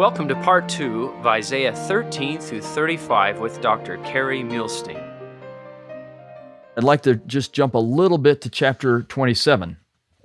Welcome to part 2 of Isaiah 13 through 35 with Dr. Kerry Muhlestein. I'd like to just jump a little bit to chapter 27.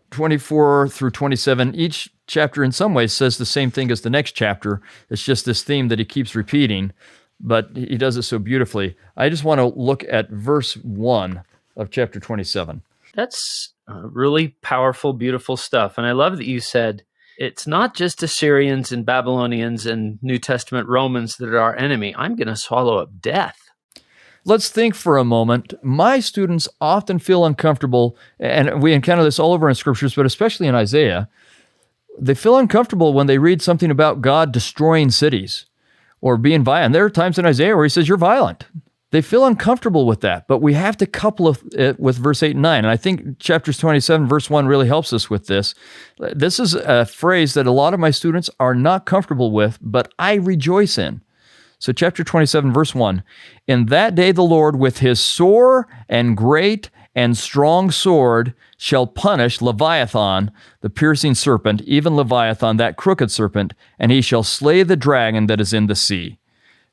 24 through 27, each chapter in some ways says the same thing as the next chapter. It's just this theme that he keeps repeating, but he does it so beautifully. I just want to look at verse 1 of chapter 27. That's really powerful, beautiful stuff. And I love that you said it's not just Assyrians and Babylonians and New Testament Romans that are our enemy. I'm going to swallow up death. Let's think for a moment. My students often feel uncomfortable, and we encounter this all over in scriptures, but especially in Isaiah. They feel uncomfortable when they read something about God destroying cities or being violent. There are times in Isaiah where he says, you're violent. They feel uncomfortable with that, but we have to couple it with verse 8 and 9. And I think chapters 27, verse 1 really helps us with this. This is a phrase that a lot of my students are not comfortable with, but I rejoice in. So chapter 27, verse 1, in that day the Lord with his sore and great and strong sword shall punish Leviathan, the piercing serpent, even Leviathan, that crooked serpent, and he shall slay the dragon that is in the sea.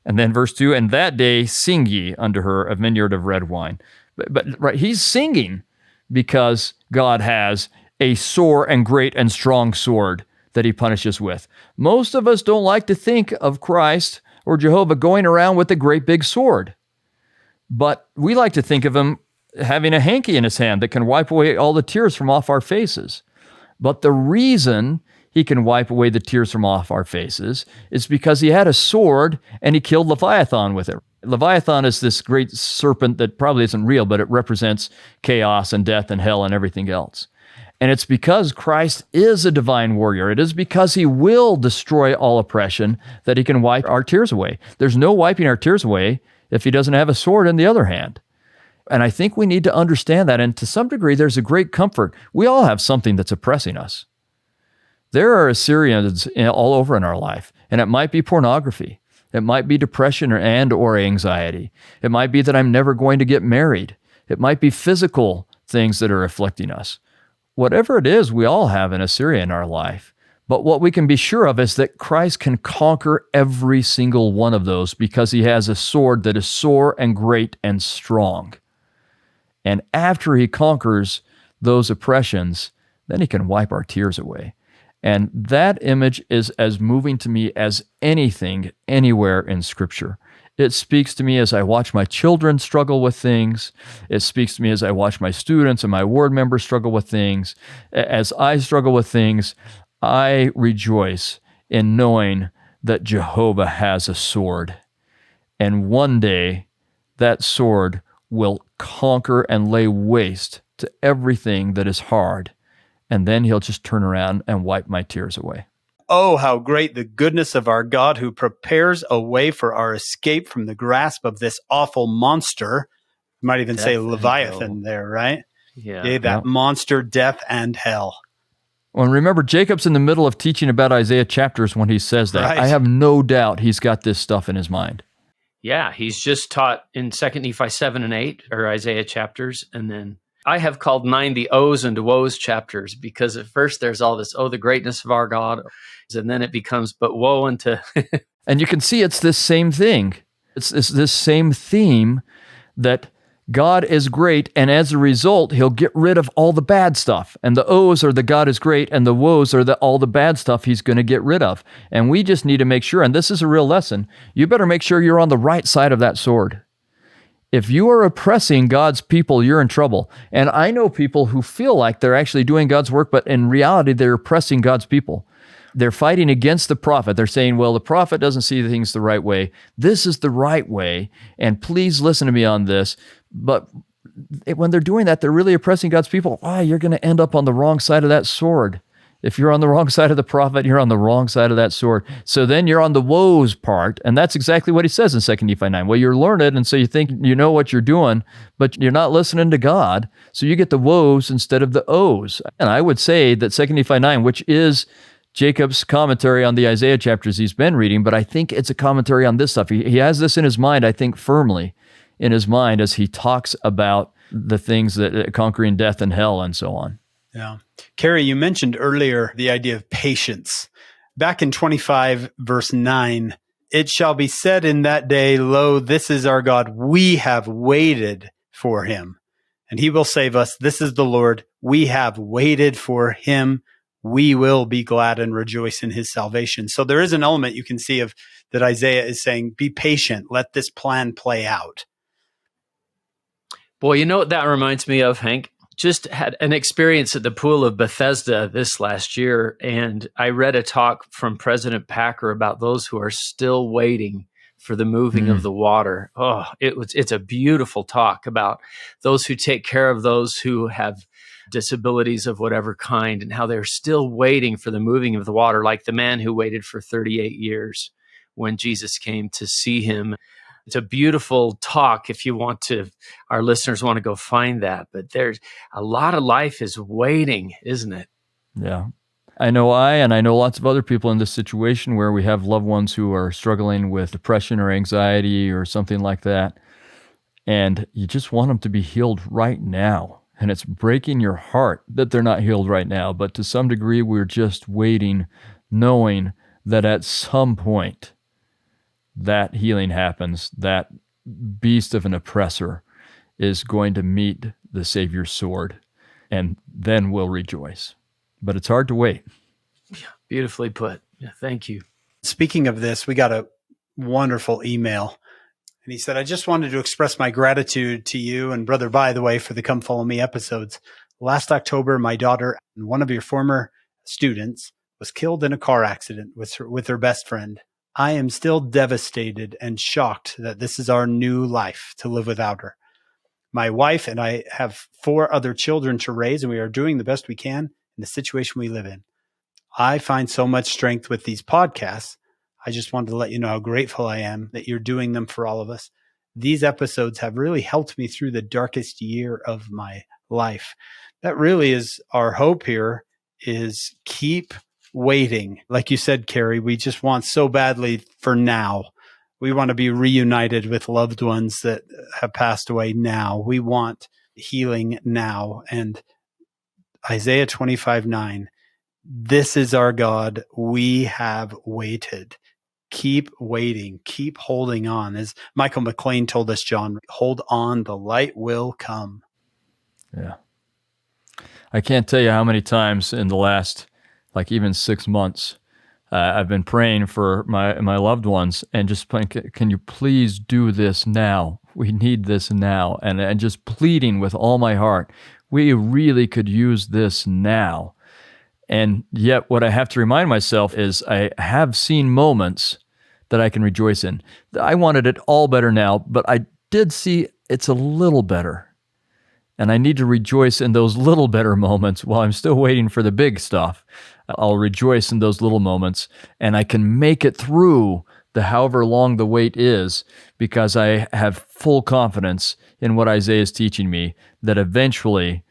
And then verse 2, and that day sing ye unto her a vineyard of red wine. But right, he's singing because God has a sore and great and strong sword that he punishes with. Most of us don't like to think of Christ or Jehovah going around with a great big sword. But we like to think of him having a hanky in his hand that can wipe away all the tears from off our faces. But the reason he can wipe away the tears from off our faces is because he had a sword and he killed Leviathan with it. Leviathan is this great serpent that probably isn't real, but it represents chaos and death and hell and everything else. And it's because Christ is a divine warrior. It is because he will destroy all oppression that he can wipe our tears away. There's no wiping our tears away if he doesn't have a sword in the other hand. And I think we need to understand that. And to some degree, there's a great comfort. We all have something that's oppressing us. There are Assyrians all over in our life, and it might be pornography. It might be depression or anxiety. It might be that I'm never going to get married. It might be physical things that are afflicting us. Whatever it is, we all have an Assyria in our life. But what we can be sure of is that Christ can conquer every single one of those because he has a sword that is sore and great and strong. And after he conquers those oppressions, then he can wipe our tears away. And that image is as moving to me as anything anywhere in Scripture. It speaks to me as I watch my children struggle with things. It speaks to me as I watch my students and my ward members struggle with things. As I struggle with things, I rejoice in knowing that Jehovah has a sword. And one day, that sword will conquer and lay waste to everything that is hard. And then he'll just turn around and wipe my tears away. Oh, how great the goodness of our God who prepares a way for our escape from the grasp of this awful monster. You might even say Leviathan there, right? Yeah. That monster, death and hell. Well, and remember, Jacob's in the middle of teaching about Isaiah chapters when he says that. Right. I have no doubt he's got this stuff in his mind. Yeah, he's just taught in 2 Nephi 7 and 8, or Isaiah chapters, and then I have called 9 the woes and woes chapters because at first there's all this, the greatness of our God, and then it becomes, but woe unto... And you can see it's this same thing. It's this same theme that God is great, and as a result, he'll get rid of all the bad stuff. And the O's are the God is great, and the woes are all the bad stuff he's going to get rid of. And we just need to make sure, and this is a real lesson, you better make sure you're on the right side of that sword. If you are oppressing God's people, you're in trouble. And I know people who feel like they're actually doing God's work, but in reality, they're oppressing God's people. They're fighting against the prophet. They're saying, well, the prophet doesn't see things the right way. This is the right way, and please listen to me on this. But when they're doing that, they're really oppressing God's people. You're going to end up on the wrong side of that sword. If you're on the wrong side of the prophet, you're on the wrong side of that sword. So then you're on the woes part, and that's exactly what he says in 2 Nephi 9. Well, you're learned, and so you think you know what you're doing, but you're not listening to God, so you get the woes instead of the O's. And I would say that 2 Nephi 9, which is Jacob's commentary on the Isaiah chapters he's been reading, but I think it's a commentary on this stuff. He has this in his mind, I think, firmly in his mind as he talks about the things that conquering death and hell and so on. Yeah. Kerry, you mentioned earlier the idea of patience. Back in 25, verse 9, it shall be said in that day, lo, this is our God. We have waited for him, and he will save us. This is the Lord. We have waited for him. We will be glad and rejoice in his salvation. So there is an element you can see of that Isaiah is saying, be patient. Let this plan play out. Boy, you know what that reminds me of, Hank? Just had an experience at the Pool of Bethesda this last year, and I read a talk from President Packer about those who are still waiting for the moving of the water. Oh, it's a beautiful talk about those who take care of those who have disabilities of whatever kind and how they're still waiting for the moving of the water, like the man who waited for 38 years when Jesus came to see him. It's a beautiful talk if you want to, our listeners want to go find that. But there's a lot of life is waiting, isn't it? Yeah. I know lots of other people in this situation where we have loved ones who are struggling with depression or anxiety or something like that. And you just want them to be healed right now. And it's breaking your heart that they're not healed right now. But to some degree, we're just waiting, knowing that at some point, that healing happens, that beast of an oppressor is going to meet the Savior's sword, and then we'll rejoice. But it's hard to wait. Yeah, beautifully put. Yeah, thank you. Speaking of this, we got a wonderful email. And he said, I just wanted to express my gratitude to you and Brother Bytheway for the Come Follow Me episodes. Last October, my daughter and one of your former students was killed in a car accident with her best friend. I am still devastated and shocked that this is our new life to live without her. My wife and I have 4 other children to raise, and we are doing the best we can in the situation we live in. I find so much strength with these podcasts. I just wanted to let you know how grateful I am that you're doing them for all of us. These episodes have really helped me through the darkest year of my life. That really is our hope here, is keep waiting. Like you said, Kerry, we just want so badly for now. We want to be reunited with loved ones that have passed away now. We want healing now. And Isaiah 25:9, this is our God. We have waited. Keep waiting. Keep holding on. As Michael McLean told us, John, hold on. The light will come. Yeah. I can't tell you how many times in the last even 6 months, I've been praying for my loved ones and just praying, can you please do this now? We need this now. And just pleading with all my heart, we really could use this now. And yet what I have to remind myself is I have seen moments that I can rejoice in. I wanted it all better now, but I did see it's a little better. And I need to rejoice in those little better moments while I'm still waiting for the big stuff. I'll rejoice in those little moments, and I can make it through the however long the wait is because I have full confidence in what Isaiah is teaching me that eventually,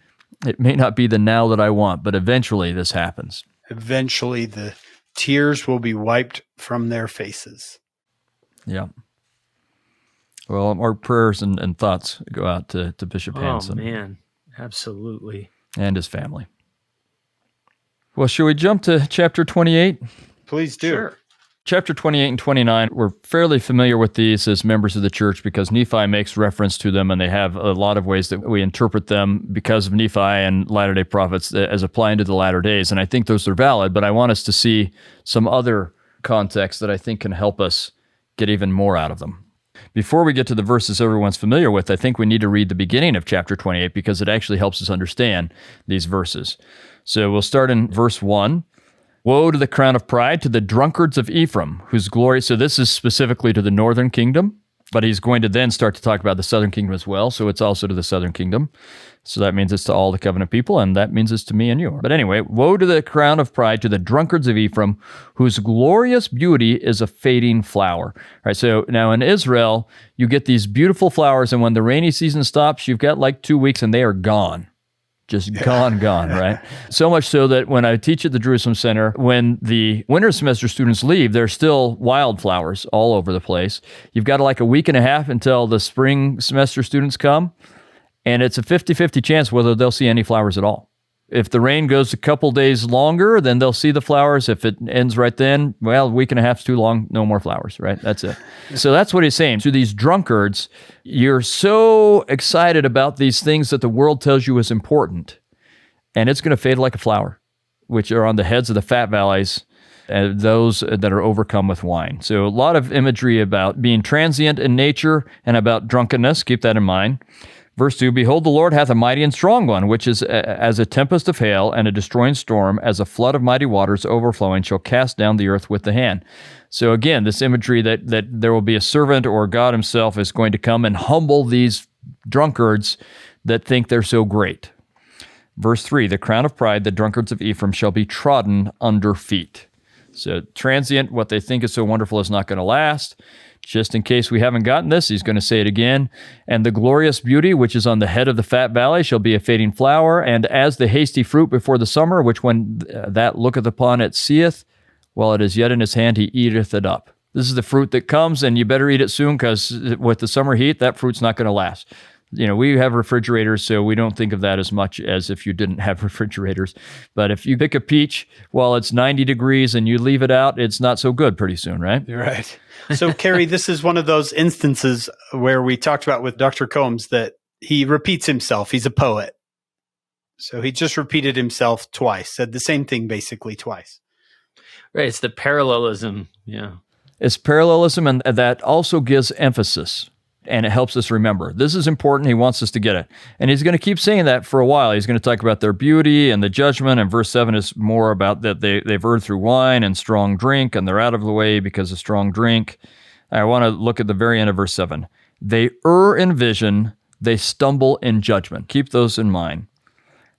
it may not be the now that I want, but eventually this happens. Eventually the tears will be wiped from their faces. Yeah. Well, our prayers and thoughts go out to Bishop Hanson. Oh, man. Absolutely. And his family. Well, should we jump to chapter 28? Please do. Sure. Chapter 28 and 29, we're fairly familiar with these as members of the church because Nephi makes reference to them, and they have a lot of ways that we interpret them because of Nephi and Latter-day Prophets as applying to the latter days. And I think those are valid, but I want us to see some other context that I think can help us get even more out of them. Before we get to the verses everyone's familiar with, I think we need to read the beginning of chapter 28 because it actually helps us understand these verses. So we'll start in verse 1. Woe to the crown of pride, to the drunkards of Ephraim, whose glory... So this is specifically to the northern kingdom, but he's going to then start to talk about the southern kingdom as well, so it's also to the southern kingdom. So that means it's to all the covenant people, and that means it's to me and you. But anyway, woe to the crown of pride, to the drunkards of Ephraim, whose glorious beauty is a fading flower. All right, so now in Israel, you get these beautiful flowers, and when the rainy season stops, you've got 2 weeks, and they are gone. Just gone, right? So much so that when I teach at the Jerusalem Center, when the winter semester students leave, there's still wildflowers all over the place. You've got a week and a half until the spring semester students come, and it's a 50-50 chance whether they'll see any flowers at all. If the rain goes a couple days longer, then they'll see the flowers. If it ends right then, well, a week and a half's too long, no more flowers, right? That's it. So that's what he's saying. To these drunkards, you're so excited about these things that the world tells you is important, and it's going to fade like a flower, which are on the heads of the fat valleys, and those that are overcome with wine. So a lot of imagery about being transient in nature and about drunkenness. Keep that in mind. Verse 2, behold, the Lord hath a mighty and strong one, which is as a tempest of hail and a destroying storm, as a flood of mighty waters overflowing, shall cast down the earth with the hand. So again, this imagery that there will be a servant or God himself is going to come and humble these drunkards that think they're so great. Verse 3, the crown of pride, the drunkards of Ephraim, shall be trodden under feet. So transient, what they think is so wonderful is not going to last. Just in case we haven't gotten this, he's going to say it again. And the glorious beauty, which is on the head of the fat valley, shall be a fading flower. And as the hasty fruit before the summer, which when that looketh upon it seeth, while it is yet in his hand, he eateth it up. This is the fruit that comes, and you better eat it soon, because with the summer heat, that fruit's not going to last. You know, we have refrigerators, so we don't think of that as much as if you didn't have refrigerators. But if you pick a peach while it's 90 degrees and you leave it out, it's not so good pretty soon, right? Right. So, Kerry, this is one of those instances where we talked about with Dr. Combs that he repeats himself. He's a poet. So he just repeated himself twice, said the same thing basically twice. Right. It's the parallelism. Yeah. It's parallelism, and that also gives emphasis. And it helps us remember. This is important. He wants us to get it. And he's going to keep saying that for a while. He's going to talk about their beauty and the judgment. And verse 7 is more about that they've erred through wine and strong drink, and they're out of the way because of strong drink. I want to look at the very end of verse 7. They err in vision, they stumble in judgment. Keep those in mind.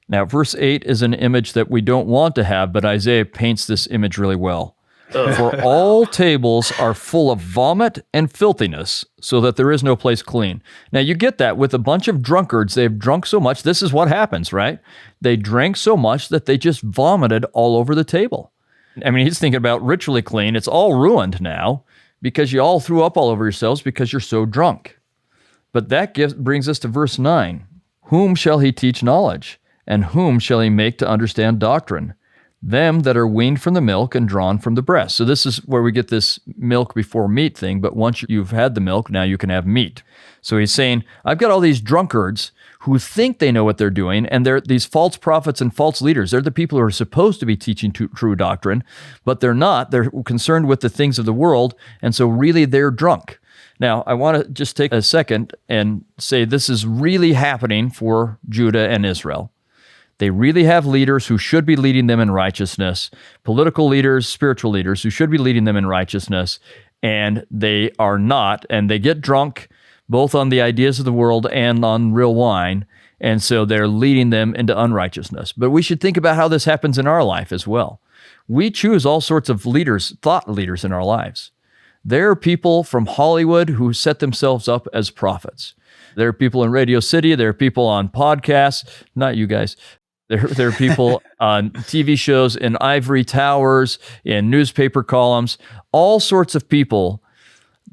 Now, verse 8 is an image that we don't want to have, but Isaiah paints this image really well. For all tables are full of vomit and filthiness, so that there is no place clean. Now, you get that with a bunch of drunkards. They've drunk so much. This is what happens, right? They drank so much that they just vomited all over the table. I mean, he's thinking about ritually clean. It's all ruined now because you all threw up all over yourselves because you're so drunk. But that brings us to verse 9. Whom shall he teach knowledge? And whom shall he make to understand doctrine? Them that are weaned from the milk and drawn from the breast. So this is where we get this milk before meat thing, but once you've had the milk, now you can have meat. So he's saying, I've got all these drunkards who think they know what they're doing, and they're these false prophets and false leaders. They're the people who are supposed to be teaching true doctrine, but they're not. They're concerned with the things of the world, and so really they're drunk. Now, I want to just take a second and say this is really happening for Judah and Israel. They really have leaders who should be leading them in righteousness, political leaders, spiritual leaders who should be leading them in righteousness, and they are not, and they get drunk both on the ideas of the world and on real wine, and so they're leading them into unrighteousness. But we should think about how this happens in our life as well. We choose all sorts of leaders, thought leaders in our lives. There are people from Hollywood who set themselves up as prophets. There are people in Radio City, there are people on podcasts, not you guys. There are people on TV shows, in ivory towers, in newspaper columns, all sorts of people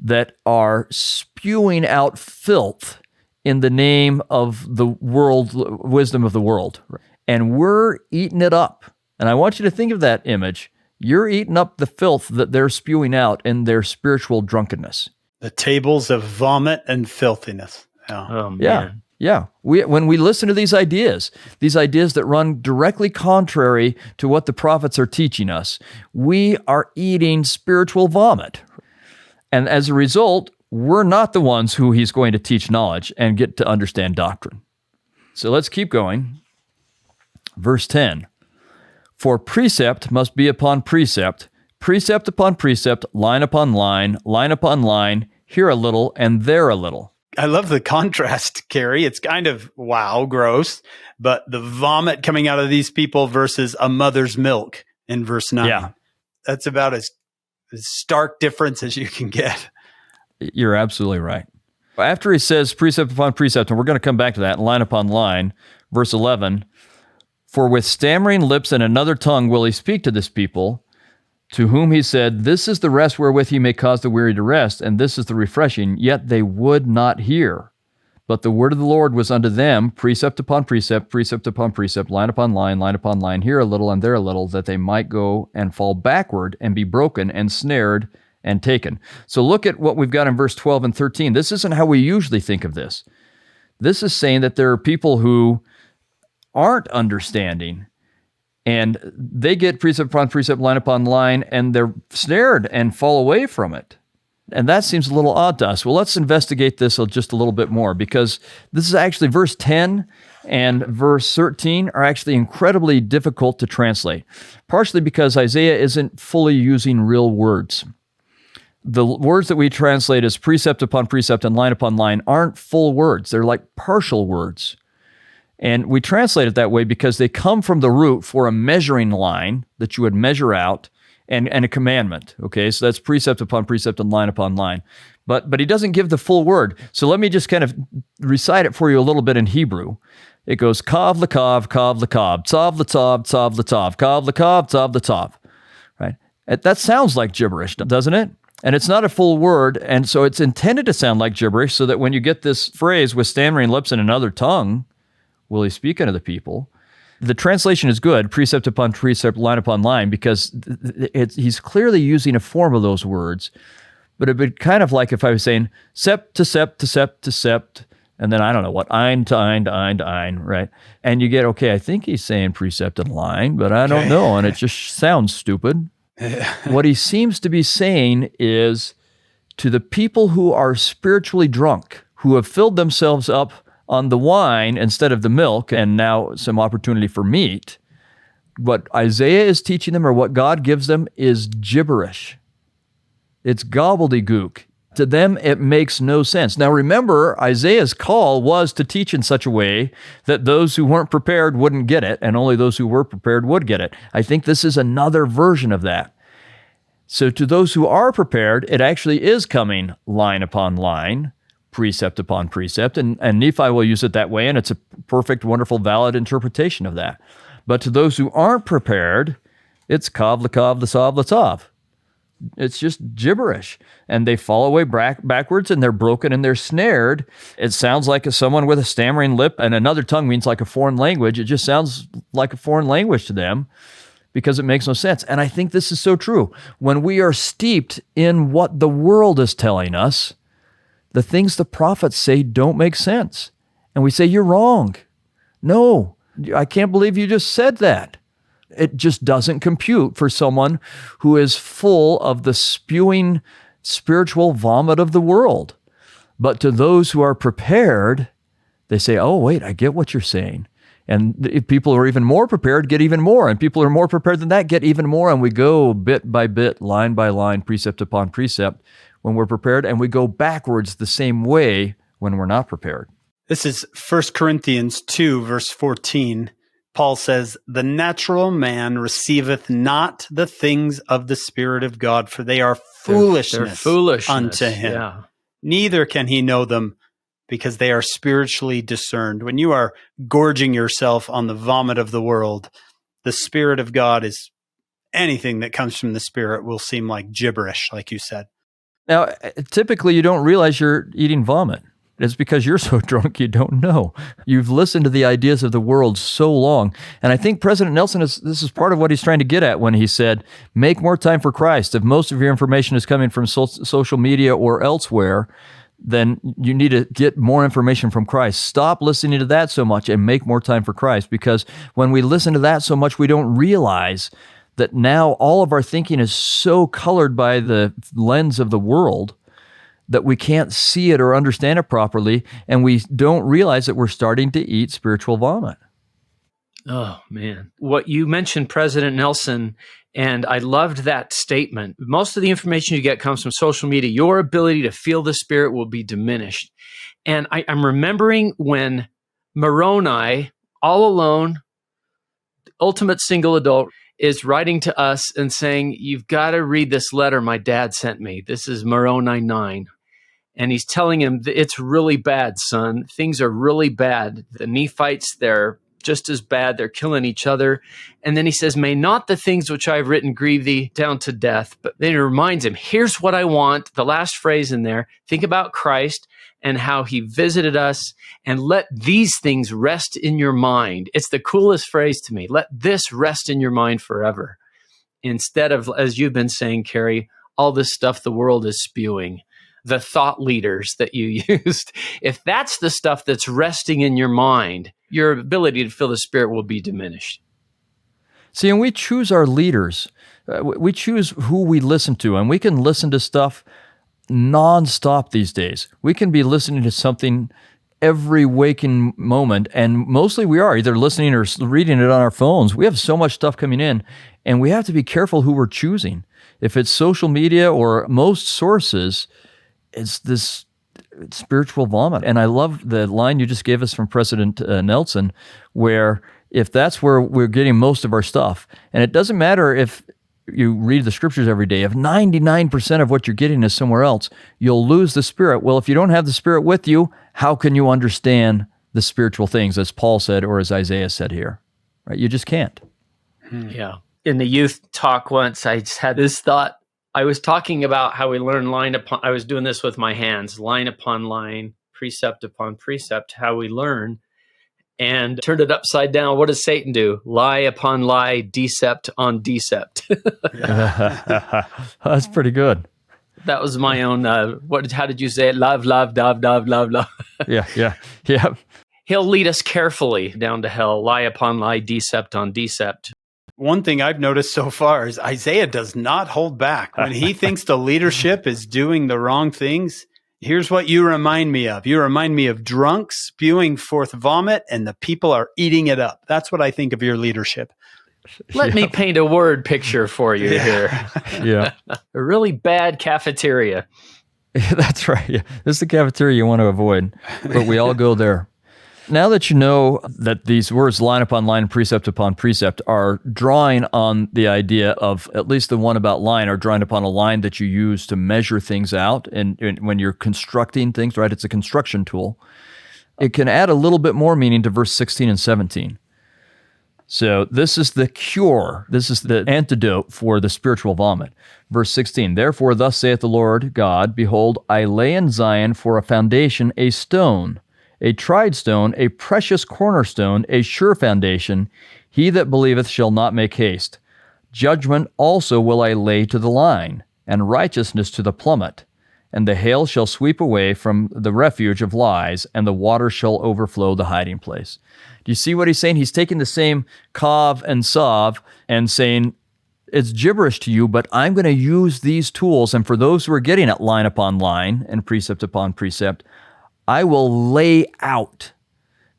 that are spewing out filth in the name of the world, wisdom of the world. And we're eating it up. And I want you to think of that image. You're eating up the filth that they're spewing out in their spiritual drunkenness. The tables of vomit and filthiness. Oh, man. Yeah. Yeah, when we listen to these ideas that run directly contrary to what the prophets are teaching us, we are eating spiritual vomit. And as a result, we're not the ones who he's going to teach knowledge and get to understand doctrine. So let's keep going. Verse 10, for precept must be upon precept, precept upon precept, line upon line, line upon line, here a little and there a little. I love the contrast, Kerry. It's kind of, wow, gross. But the vomit coming out of these people versus a mother's milk in verse 9. Yeah. That's about as stark difference as you can get. You're absolutely right. After he says precept upon precept, and we're going to come back to that, line upon line, verse 11, for with stammering lips and another tongue will he speak to this people, to whom he said, this is the rest wherewith he may cause the weary to rest, and this is the refreshing, yet they would not hear. But the word of the Lord was unto them, precept upon precept, precept upon precept, line upon line upon line, here a little and there a little, that they might go and fall backward and be broken and snared and taken. So look at what we've got in verse 12 and 13. This isn't how we usually think of this. This is saying that there are people who aren't understanding, and they get precept upon precept, line upon line, and they're snared and fall away from it. And that seems a little odd to us. Well, let's investigate this just a little bit more, because this is actually verse 10 and verse 13 are actually incredibly difficult to translate, partially because Isaiah isn't fully using real words. The words that we translate as precept upon precept and line upon line aren't full words. They're like partial words. And we translate it that way because they come from the root for a measuring line that you would measure out, and a commandment. Okay, so that's precept upon precept and line upon line. But he doesn't give the full word. So let me just kind of recite it for you a little bit in Hebrew. It goes, kav lakav, tzav latav, tzav latav, kav lakav, tzav latav. Right? That sounds like gibberish, doesn't it? And it's not a full word, and so it's intended to sound like gibberish, so that when you get this phrase, with stammering lips and another tongue, will he speak unto the people? The translation is good, precept upon precept, line upon line, because he's clearly using a form of those words. But it'd be kind of like if I was saying sept to sept to sept to sept, and then I don't know what, ein to ein, right? And you get, okay, I think he's saying precept and line, but I don't know, and it just sounds stupid. What he seems to be saying is, to the people who are spiritually drunk, who have filled themselves up on the wine instead of the milk, and now some opportunity for meat, what Isaiah is teaching them, or what God gives them, is gibberish. It's gobbledygook. To them, it makes no sense. Now remember, Isaiah's call was to teach in such a way that those who weren't prepared wouldn't get it, and only those who were prepared would get it. I think this is another version of that. So to those who are prepared, it actually is coming line upon line, precept upon precept, and Nephi will use it that way, and it's a perfect, wonderful, valid interpretation of that. But to those who aren't prepared, it's kav lakav l'sav l'tav. It's just gibberish, and they fall away backwards, and they're broken, and they're snared. It sounds like someone with a stammering lip, and another tongue means like a foreign language. It just sounds like a foreign language to them, because it makes no sense. And I think this is so true. When we are steeped in what the world is telling us, the things the prophets say don't make sense. And we say, you're wrong. No, I can't believe you just said that. It just doesn't compute for someone who is full of the spewing spiritual vomit of the world. But to those who are prepared, they say, oh, wait, I get what you're saying. And if people who are even more prepared get even more. And people who are more prepared than that get even more. And we go bit by bit, line by line, precept upon precept, when we're prepared, and we go backwards the same way when we're not prepared. This is 1 Corinthians 2, verse 14. Paul says, the natural man receiveth not the things of the Spirit of God, for they are foolishness, unto him. Yeah. Neither can he know them, because they are spiritually discerned. When you are gorging yourself on the vomit of the world, the Spirit of God is, anything that comes from the Spirit will seem like gibberish, like you said. Now, typically you don't realize you're eating vomit. It's because you're so drunk you don't know. You've listened to the ideas of the world so long. And I think President Nelson, this is part of what he's trying to get at when he said, make more time for Christ. If most of your information is coming from social media or elsewhere, then you need to get more information from Christ. Stop listening to that so much and make more time for Christ. Because when we listen to that so much, we don't realize that now all of our thinking is so colored by the lens of the world that we can't see it or understand it properly, and we don't realize that we're starting to eat spiritual vomit. Oh, man. What you mentioned, President Nelson, and I loved that statement. Most of the information you get comes from social media. Your ability to feel the Spirit will be diminished. And I'm remembering when Moroni, all alone, ultimate single adult, is writing to us and saying, you've got to read this letter my dad sent me. This is Moroni 9. And he's telling him, it's really bad, son. Things are really bad. The Nephites, they're just as bad. They're killing each other. And then he says, may not the things which I've written grieve thee down to death. But then he reminds him, here's what I want. The last phrase in there, think about Christ and how he visited us, and let these things rest in your mind. It's the coolest phrase to me. Let this rest in your mind forever. Instead of, as you've been saying, Kerry, all this stuff the world is spewing, the thought leaders that you used. If that's the stuff that's resting in your mind, your ability to feel the Spirit will be diminished. See, and we choose our leaders. We choose who we listen to, and we can listen to stuff nonstop these days. We can be listening to something every waking moment, and mostly we are either listening or reading it on our phones. We have so much stuff coming in, and we have to be careful who we're choosing. If it's social media or most sources, it's this spiritual vomit. And I love the line you just gave us from President Nelson, where if that's where we're getting most of our stuff, and it doesn't matter if you read the scriptures every day, if 99% of what you're getting is somewhere else, you'll lose the Spirit. Well, if you don't have the Spirit with you, how can you understand the spiritual things, as Paul said or as Isaiah said here? Right? You just can't. Yeah. In the youth talk once, I just had this thought. I was talking about how we learn line upon, I was doing this with my hands, line upon line, precept upon precept, how we learn, and turned it upside down. What does Satan do? Lie upon lie, decept on decept. That's pretty good. That was my own, how did you say it? Love, love, love, love, love, love. Yeah. He'll lead us carefully down to hell, lie upon lie, decept on decept. One thing I've noticed so far is Isaiah does not hold back. When he thinks the leadership is doing the wrong things, here's what you remind me of. You remind me of drunks spewing forth vomit, and the people are eating it up. That's what I think of your leadership. Let me paint a word picture for you here. Yeah. A really bad cafeteria. That's right. Yeah. This is the cafeteria you want to avoid, but we all go there. Now that you know that these words line upon line, precept upon precept are drawing on the idea of, at least the one about line, are drawing upon a line that you use to measure things out. And when you're constructing things, right, it's a construction tool. It can add a little bit more meaning to verse 16 and 17. So this is the cure. This is the antidote for the spiritual vomit. Verse 16, therefore thus saith the Lord God, behold, I lay in Zion for a foundation a stone, a tried stone, a precious cornerstone, a sure foundation. He that believeth shall not make haste. Judgment also will I lay to the line, and righteousness to the plummet. And the hail shall sweep away from the refuge of lies, and the water shall overflow the hiding place. Do you see what he's saying? He's taking the same kav and sav and saying, it's gibberish to you, but I'm going to use these tools. And for those who are getting it line upon line and precept upon precept, I will lay out,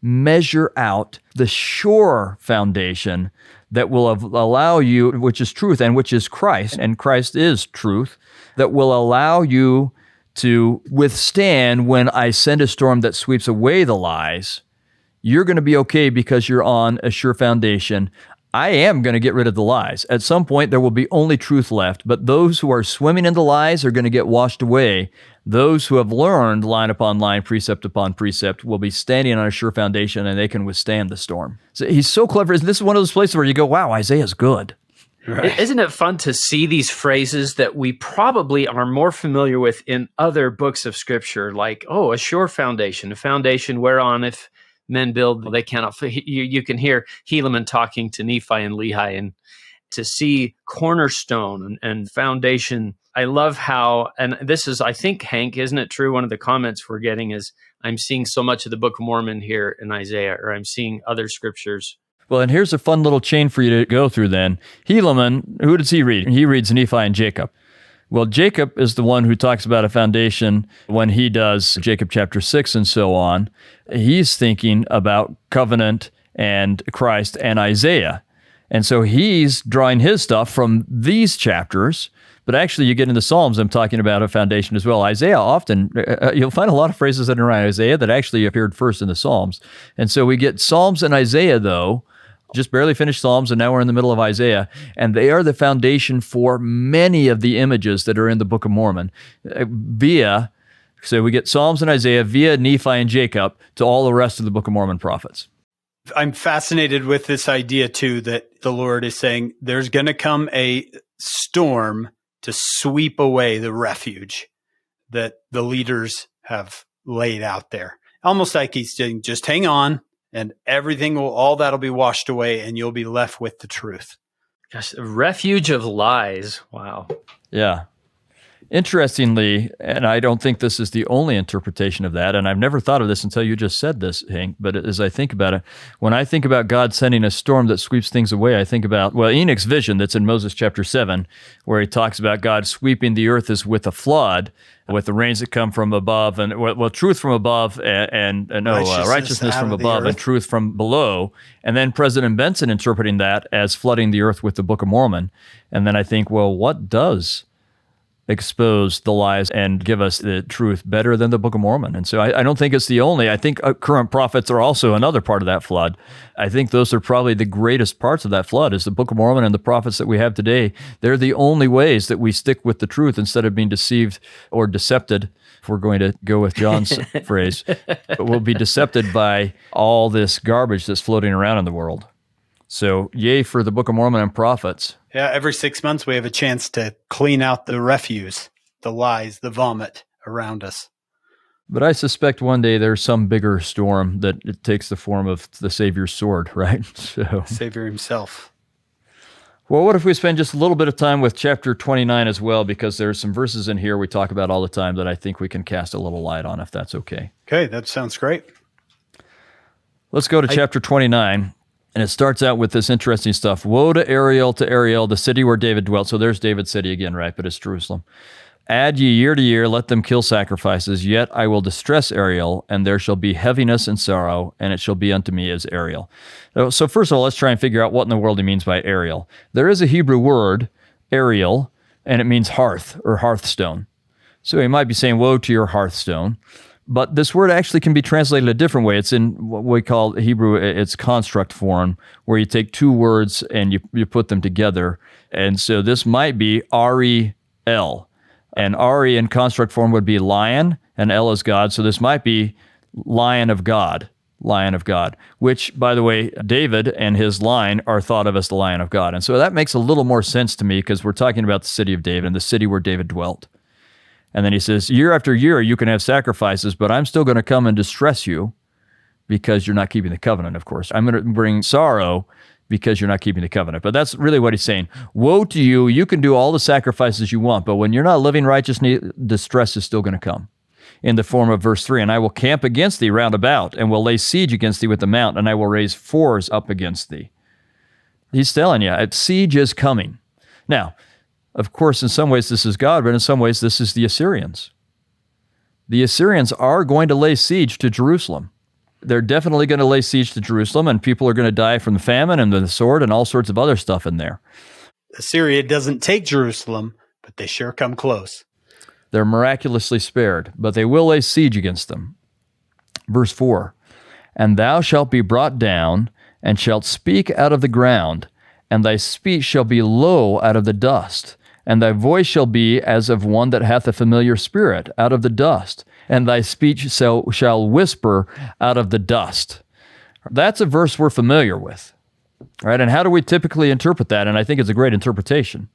measure out the sure foundation that will allow you, which is truth and which is Christ, and Christ is truth, that will allow you to withstand when I send a storm that sweeps away the lies. You're going to be okay because you're on a sure foundation. I am going to get rid of the lies. At some point, there will be only truth left, but those who are swimming in the lies are going to get washed away. Those who have learned line upon line, precept upon precept, will be standing on a sure foundation, and they can withstand the storm. So he's so clever. This is one of those places where you go, wow, Isaiah's good. Right. Isn't it fun to see these phrases that we probably are more familiar with in other books of Scripture, like, oh, a sure foundation, a foundation whereon if men build, they cannot. You can hear Helaman talking to Nephi and Lehi, and to see cornerstone and foundation. I love how, and this is, I think, Hank, isn't it true? One of the comments we're getting is, I'm seeing so much of the Book of Mormon here in Isaiah, or I'm seeing other scriptures. Well, and here's a fun little chain for you to go through then. Helaman, who does he read? He reads Nephi and Jacob. Well, Jacob is the one who talks about a foundation when he does Jacob chapter 6 and so on. He's thinking about covenant and Christ and Isaiah. And so he's drawing his stuff from these chapters. But actually, you get into Psalms, I'm talking about a foundation as well. Isaiah often, you'll find a lot of phrases that are around Isaiah that actually appeared first in the Psalms. And so we get Psalms and Isaiah, though, just barely finished Psalms, and now we're in the middle of Isaiah, and they are the foundation for many of the images that are in the Book of Mormon. So we get Psalms and Isaiah via Nephi and Jacob to all the rest of the Book of Mormon prophets. I'm fascinated with this idea too, that the Lord is saying there's going to come a storm to sweep away the refuge that the leaders have laid out there. Almost like he's saying, just hang on and all that'll be washed away and you'll be left with the truth. Gosh, a refuge of lies. Wow. Yeah. Interestingly, and I don't think this is the only interpretation of that, and I've never thought of this until you just said this, Hank, but as I think about it, when I think about God sending a storm that sweeps things away, I think about, Enoch's vision that's in Moses chapter 7, where he talks about God sweeping the earth as with a flood, with the rains that come from above, and truth from above, and righteousness from above, and truth from below. And then President Benson interpreting that as flooding the earth with the Book of Mormon. And then I think, what does expose the lies and give us the truth better than the Book of Mormon? And so I don't think it's the only. I think current prophets are also another part of that flood. I think those are probably the greatest parts of that flood, is the Book of Mormon and the prophets that we have today. They're the only ways that we stick with the truth instead of being deceived or decepted, if we're going to go with John's phrase. But we'll be decepted by all this garbage that's floating around in the world. So yay for the Book of Mormon and prophets. Yeah, every 6 months we have a chance to clean out the refuse, the lies, the vomit around us. But I suspect one day there's some bigger storm that it takes the form of the Savior's sword, right? So, Savior himself. Well, what if we spend just a little bit of time with chapter 29 as well, because there's some verses in here we talk about all the time that I think we can cast a little light on, if that's okay. Okay, that sounds great. Let's go to chapter 29. And it starts out with this interesting stuff. Woe to Ariel, the city where David dwelt. So there's David's city again, right? But it's Jerusalem. Add ye year to year, let them kill sacrifices. Yet I will distress Ariel, and there shall be heaviness and sorrow, and it shall be unto me as Ariel. So first of all, let's try and figure out what in the world he means by Ariel. There is a Hebrew word, Ariel, and it means hearth or hearthstone. So he might be saying, woe to your hearthstone. But this word actually can be translated a different way. It's in what we call Hebrew, it's construct form, where you take two words and you put them together. And so this might be Ariel. And Ari in construct form would be lion, and El is God. So this might be Lion of God, which, by the way, David and his line are thought of as the Lion of God. And so that makes a little more sense to me, because we're talking about the city of David and the city where David dwelt. And then he says, year after year, you can have sacrifices, but I'm still going to come and distress you because you're not keeping the covenant, of course. I'm going to bring sorrow because you're not keeping the covenant. But that's really what he's saying. Woe to you, you can do all the sacrifices you want, but when you're not living righteously, distress is still going to come. In the form of verse 3, and I will camp against thee round about, and will lay siege against thee with the mount, and I will raise fours up against thee. He's telling you, siege is coming. Now, of course, in some ways this is God, but in some ways this is the Assyrians. The Assyrians are going to lay siege to Jerusalem. They're definitely going to lay siege to Jerusalem, and people are going to die from the famine and the sword and all sorts of other stuff in there. Assyria doesn't take Jerusalem, but they sure come close. They're miraculously spared, but they will lay siege against them. Verse 4, and thou shalt be brought down, and shalt speak out of the ground, and thy speech shall be low out of the dust, and thy voice shall be as of one that hath a familiar spirit out of the dust, and thy speech shall whisper out of the dust. That's a verse we're familiar with, right? And how do we typically interpret that? And I think it's a great interpretation.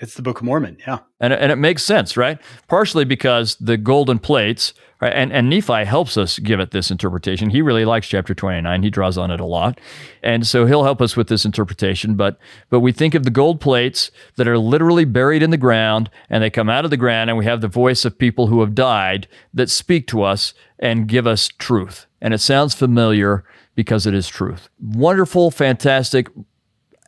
It's the Book of Mormon, yeah. And it makes sense, right? Partially because the golden plates, right? And Nephi helps us give it this interpretation. He really likes chapter 29. He draws on it a lot. And so he'll help us with this interpretation. But we think of the gold plates that are literally buried in the ground, and they come out of the ground, and we have the voice of people who have died that speak to us and give us truth. And it sounds familiar because it is truth. Wonderful, fantastic,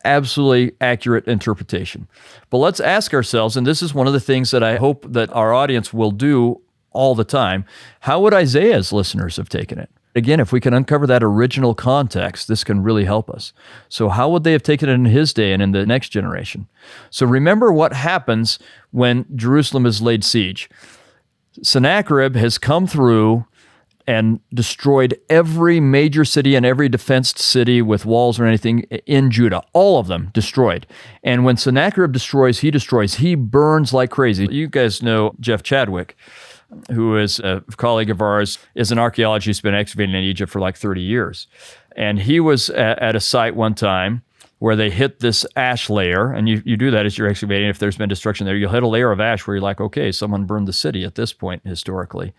absolutely accurate interpretation. But let's ask ourselves, and this is one of the things that I hope that our audience will do all the time, how would Isaiah's listeners have taken it? Again, if we can uncover that original context, this can really help us. So how would they have taken it in his day and in the next generation? So remember what happens when Jerusalem is laid siege. Sennacherib has come through and destroyed every major city and every defensed city with walls or anything in Judah. All of them destroyed. And when Sennacherib destroys. He burns like crazy. You guys know Jeff Chadwick, who is a colleague of ours, is an archaeologist who's been excavating in Egypt for like 30 years. And he was at a site one time where they hit this ash layer, and you do that as you're excavating. If there's been destruction there, you'll hit a layer of ash where you're like, okay, someone burned the city at this point historically.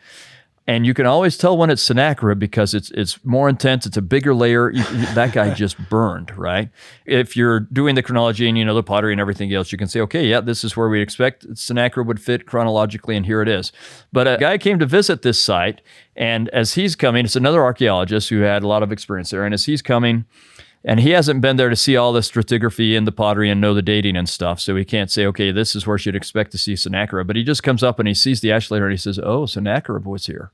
And you can always tell when it's Sennacherib because it's more intense. It's a bigger layer. That guy just burned, right? If you're doing the chronology and the pottery and everything else, you can say, okay, yeah, this is where we expect Sennacherib would fit chronologically, and here it is. But a guy came to visit this site, and as he's coming, it's another archaeologist who had a lot of experience there, and as he's coming, and he hasn't been there to see all the stratigraphy and the pottery and know the dating and stuff, so he can't say, okay, this is where you'd expect to see Sennacherib. But he just comes up and he sees the ash layer and he says, oh, Sennacherib was here.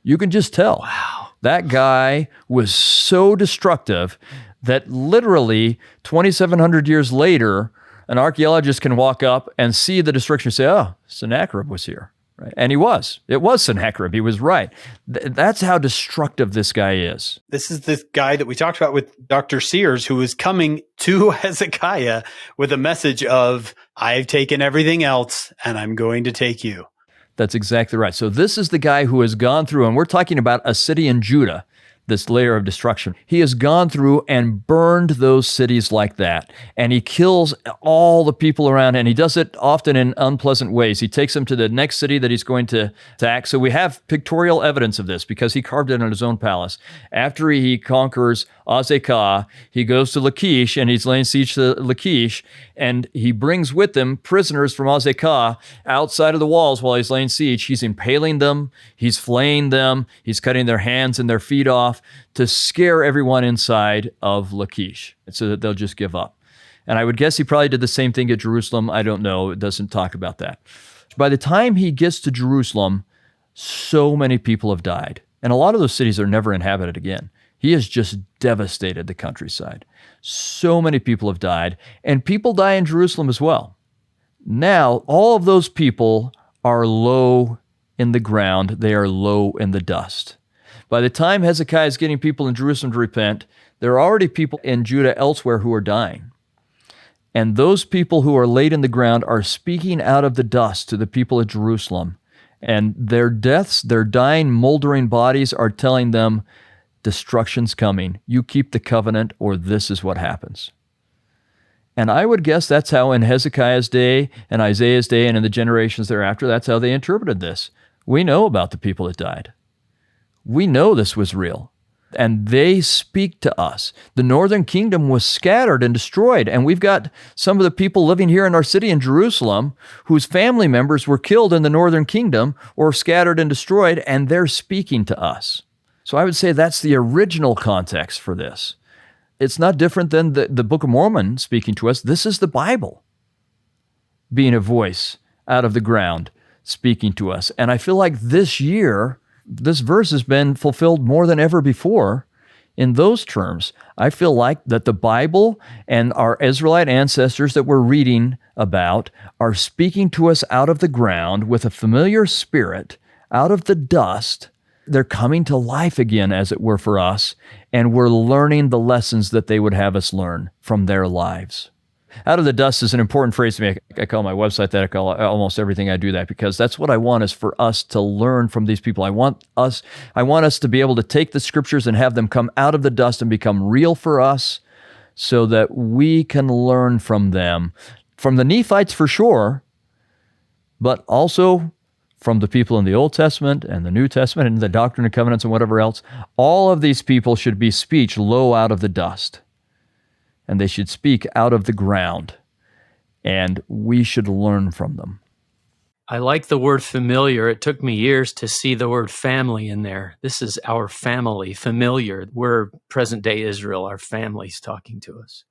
You can just tell. Wow. That guy was so destructive that literally 2,700 years later, an archaeologist can walk up and see the destruction and say, oh, Sennacherib was here. Right? And he was. It was Sennacherib. He was right. That's how destructive this guy is. This is the guy that we talked about with Dr. Sears, who is coming to Hezekiah with a message of, I've taken everything else and I'm going to take you. That's exactly right. So this is the guy who has gone through, and we're talking about a city in Judah, this layer of destruction. He has gone through and burned those cities like that, and he kills all the people around, and he does it often in unpleasant ways. He takes them to the next city that he's going to attack. So we have pictorial evidence of this because he carved it in his own palace. After he conquers Azekah, he goes to Lachish, and he's laying siege to Lachish, and he brings with him prisoners from Azekah outside of the walls while he's laying siege. He's impaling them, he's flaying them, he's cutting their hands and their feet off to scare everyone inside of Lachish so that they'll just give up. And I would guess he probably did the same thing at Jerusalem. I don't know. It doesn't talk about that. By the time he gets to Jerusalem, so many people have died. And a lot of those cities are never inhabited again. He has just devastated the countryside. So many people have died, and people die in Jerusalem as well. Now, all of those people are low in the ground. They are low in the dust. By the time Hezekiah is getting people in Jerusalem to repent, there are already people in Judah elsewhere who are dying. And those people who are laid in the ground are speaking out of the dust to the people at Jerusalem. And their deaths, their dying, moldering bodies are telling them, destruction's coming. You keep the covenant or this is what happens. And I would guess that's how in Hezekiah's day and Isaiah's day and in the generations thereafter, that's how they interpreted this. We know about the people that died. We know this was real. And they speak to us. The northern kingdom was scattered and destroyed. And we've got some of the people living here in our city in Jerusalem whose family members were killed in the northern kingdom or scattered and destroyed, and they're speaking to us. So I would say that's the original context for this. It's not different than the Book of Mormon speaking to us. This is the Bible being a voice out of the ground speaking to us. And I feel like this year, this verse has been fulfilled more than ever before in those terms. I feel like that the Bible and our Israelite ancestors that we're reading about are speaking to us out of the ground with a familiar spirit, out of the dust. They're coming to life again, as it were, for us, and we're learning the lessons that they would have us learn from their lives. Out of the dust is an important phrase to me. I call my website that. I call almost everything I do that, because that's what I want is for us to learn from these people. I want us to be able to take the scriptures and have them come out of the dust and become real for us so that we can learn from them. From the Nephites for sure, but also from the people in the Old Testament and the New Testament and the Doctrine and Covenants and whatever else. All of these people should be speech low out of the dust. And they should speak out of the ground, and we should learn from them. I like the word familiar. It took me years to see the word family in there. This is our family, familiar. We're present-day Israel. Our family's talking to us.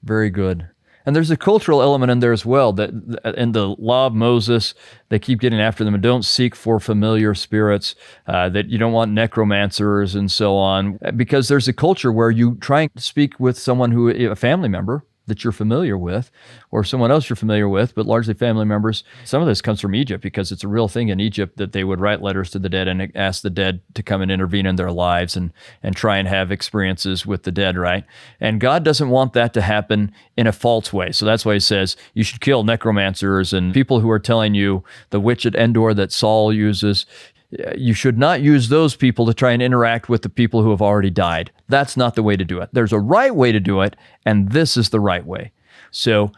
Very good. And there's a cultural element in there as well, that in the law of Moses, they keep getting after them and don't seek for familiar spirits, that you don't want necromancers and so on, because there's a culture where you try and speak with someone a family member that you're familiar with, or someone else you're familiar with, but largely family members. Some of this comes from Egypt, because it's a real thing in Egypt that they would write letters to the dead and ask the dead to come and intervene in their lives and try and have experiences with the dead, right? And God doesn't want that to happen in a false way. So that's why he says you should kill necromancers and people who are telling you the witch at Endor that Saul uses. You should not use those people to try and interact with the people who have already died. That's not the way to do it. There's a right way to do it, and this is the right way. So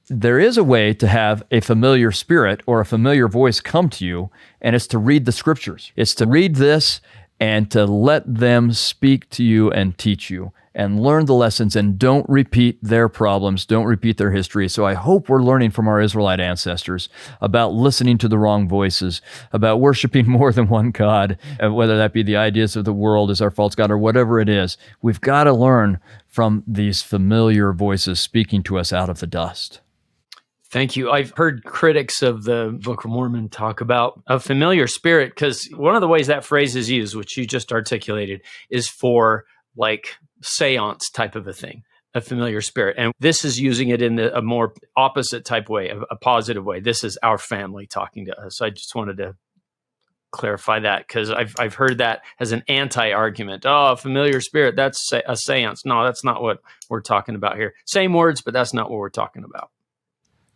there is a way to have a familiar spirit or a familiar voice come to you, and it's to read the scriptures. It's to read this and to let them speak to you and teach you and learn the lessons, and don't repeat their problems, don't repeat their history. So I hope we're learning from our Israelite ancestors about listening to the wrong voices, about worshiping more than one God, whether that be the ideas of the world as our false God or whatever it is. We've got to learn from these familiar voices speaking to us out of the dust. Thank you. I've heard critics of the Book of Mormon talk about a familiar spirit, because one of the ways that phrase is used, which you just articulated, is for like seance type of a thing, a familiar spirit. And this is using it in a more opposite type way, a positive way. This is our family talking to us. So I just wanted to clarify that, because I've heard that as an anti-argument. Oh, a familiar spirit, that's a seance. No, that's not what we're talking about here. Same words, but that's not what we're talking about.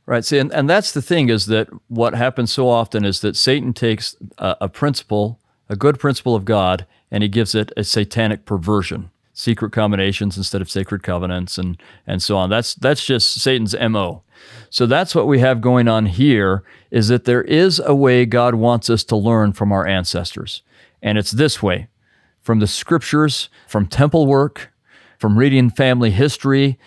Right. See, and that's the thing, is that what happens so often is that Satan takes a principle, a good principle of God, and he gives it a satanic perversion, secret combinations instead of sacred covenants, and so on. That's just Satan's MO. So that's what we have going on here, is that there is a way God wants us to learn from our ancestors. And it's this way: from the scriptures, from temple work, from reading family history,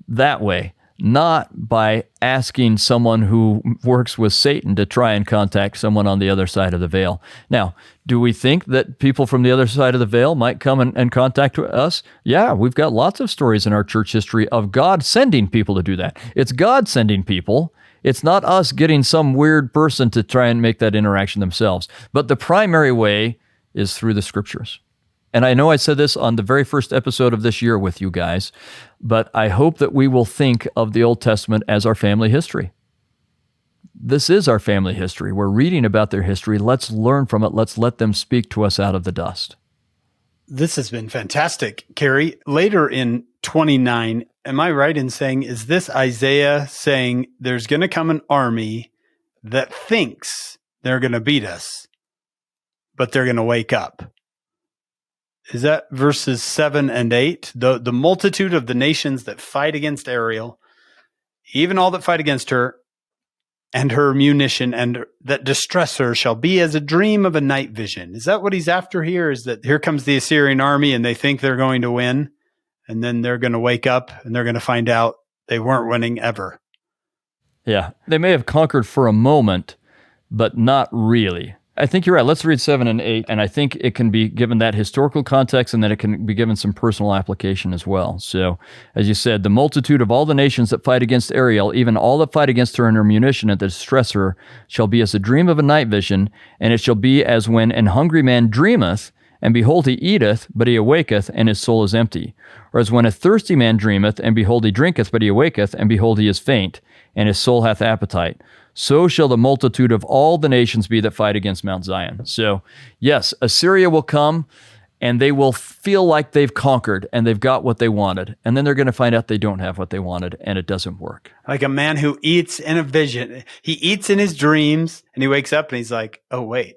that way. Not by asking someone who works with Satan to try and contact someone on the other side of the veil. Now, do we think that people from the other side of the veil might come and contact us? Yeah, we've got lots of stories in our church history of God sending people to do that. It's God sending people. It's not us getting some weird person to try and make that interaction themselves. But the primary way is through the scriptures. And I know I said this on the very first episode of this year with you guys, but I hope that we will think of the Old Testament as our family history. This is our family history. We're reading about their history. Let's learn from it. Let's let them speak to us out of the dust. This has been fantastic, Kerry. Later in 29, am I right in saying, is this Isaiah saying there's going to come an army that thinks they're going to beat us, but they're going to wake up? Is that verses 7 and 8? The multitude of the nations that fight against Ariel, even all that fight against her, and her munition, and that distress her, shall be as a dream of a night vision. Is that what he's after here? Is that here comes the Assyrian army and they think they're going to win, and then they're going to wake up and they're going to find out they weren't winning ever? Yeah, they may have conquered for a moment, but not really. I think you're right. Let's read 7 and 8, and I think it can be given that historical context, and then it can be given some personal application as well. So, as you said, the multitude of all the nations that fight against Ariel, even all that fight against her and her munition and that distress her, shall be as a dream of a night vision, and it shall be as when an hungry man dreameth, and behold, he eateth, but he awaketh, and his soul is empty. Or as when a thirsty man dreameth, and behold, he drinketh, but he awaketh, and behold, he is faint, and his soul hath appetite. So shall the multitude of all the nations be that fight against Mount Zion. So, yes, Assyria will come, and they will feel like they've conquered, and they've got what they wanted. And then they're going to find out they don't have what they wanted, and it doesn't work. Like a man who eats in a vision. He eats in his dreams, and he wakes up, and he's like, oh, wait,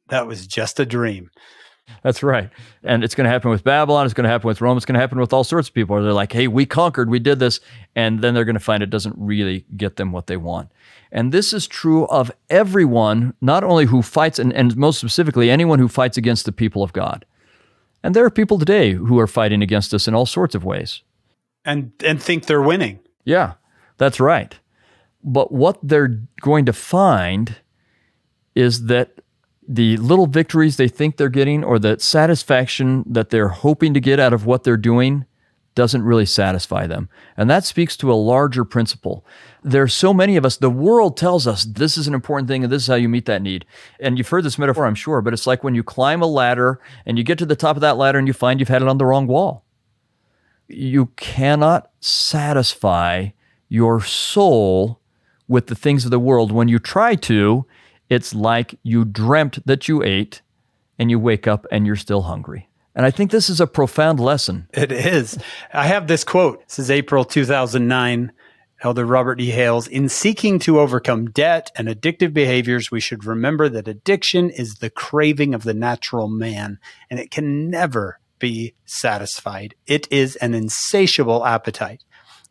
that was just a dream. That's right. And it's going to happen with Babylon. It's going to happen with Rome. It's going to happen with all sorts of people where they're like, hey, we conquered, we did this. And then they're going to find it doesn't really get them what they want. And this is true of everyone, not only who fights, and most specifically, anyone who fights against the people of God. And there are people today who are fighting against us in all sorts of ways. And think they're winning. Yeah, that's right. But what they're going to find is that the little victories they think they're getting, or the satisfaction that they're hoping to get out of what they're doing, doesn't really satisfy them. And that speaks to a larger principle. There's so many of us, the world tells us this is an important thing and this is how you meet that need. And you've heard this metaphor, I'm sure, but it's like when you climb a ladder and you get to the top of that ladder and you find you've had it on the wrong wall. You cannot satisfy your soul with the things of the world. When you try to, it's like you dreamt that you ate and you wake up and you're still hungry. And I think this is a profound lesson. It is. I have this quote. This is April 2009. Elder Robert E. Hales, in seeking to overcome debt and addictive behaviors, we should remember that addiction is the craving of the natural man, and it can never be satisfied. It is an insatiable appetite.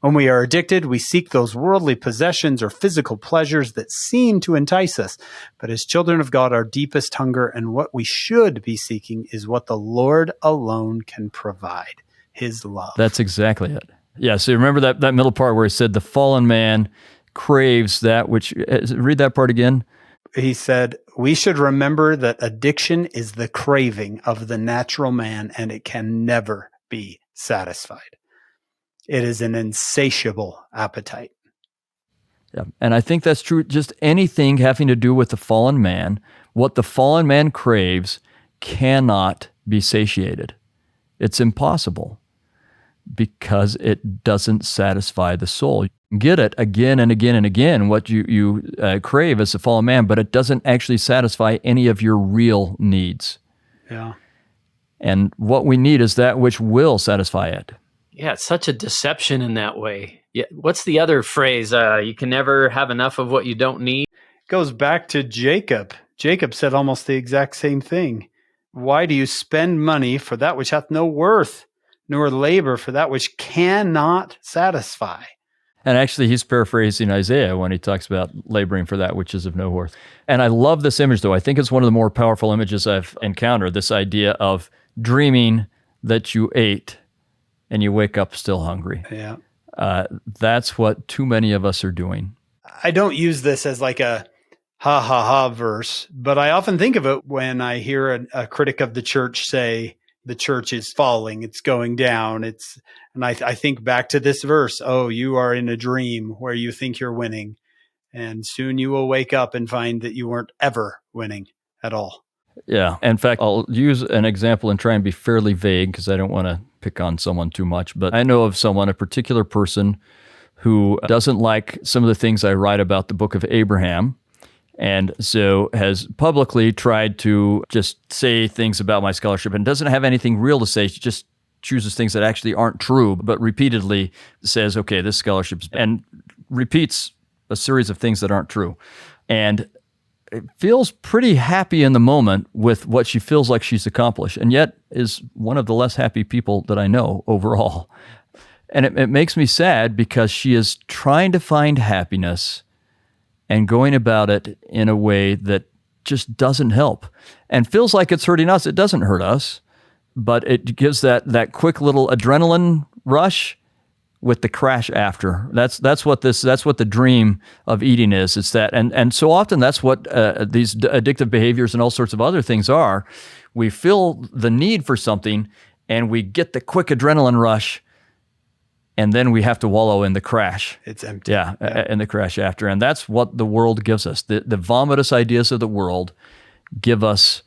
When we are addicted, we seek those worldly possessions or physical pleasures that seem to entice us. But as children of God, our deepest hunger and what we should be seeking is what the Lord alone can provide, His love. That's exactly it. Yeah, so remember that middle part where he said the fallen man craves that which, read that part again. He said, we should remember that addiction is the craving of the natural man, and it can never be satisfied. It is an insatiable appetite. Yeah, and I think that's true. Just anything having to do with the fallen man, what the fallen man craves cannot be satiated. It's impossible because it doesn't satisfy the soul. You get it again and again and again, what you crave as a fallen man, but it doesn't actually satisfy any of your real needs. Yeah. And what we need is that which will satisfy it. Yeah, it's such a deception in that way. Yeah, what's the other phrase? You can never have enough of what you don't need. Goes back to Jacob. Jacob said almost the exact same thing. Why do you spend money for that which hath no worth, nor labor for that which cannot satisfy? And actually, he's paraphrasing Isaiah when he talks about laboring for that which is of no worth. And I love this image, though. I think it's one of the more powerful images I've encountered, this idea of dreaming that you ate and you wake up still hungry. Yeah. That's what too many of us are doing. I don't use this as like a ha ha ha verse, but I often think of it when I hear a critic of the church say, the church is falling, it's going down. And I think back to this verse, oh, you are in a dream where you think you're winning, and soon you will wake up and find that you weren't ever winning at all. Yeah. In fact, I'll use an example and try and be fairly vague because I don't want to pick on someone too much. But I know of someone, a particular person, who doesn't like some of the things I write about the book of Abraham, and so has publicly tried to just say things about my scholarship and doesn't have anything real to say. She just chooses things that actually aren't true, but repeatedly says, okay, this scholarship is, and repeats a series of things that aren't true. And it feels pretty happy in the moment with what she feels like she's accomplished, and yet is one of the less happy people that I know overall. And it makes me sad because she is trying to find happiness and going about it in a way that just doesn't help and feels like it's hurting us. It doesn't hurt us, but it gives that quick little adrenaline rush with the crash after. That's what the dream of eating is. It's that, and so often that's what these addictive behaviors and all sorts of other things are. We feel the need for something, and we get the quick adrenaline rush, and then we have to wallow in the crash. It's empty. Yeah, in the crash after, and that's what the world gives us. The vomitous ideas of the world give us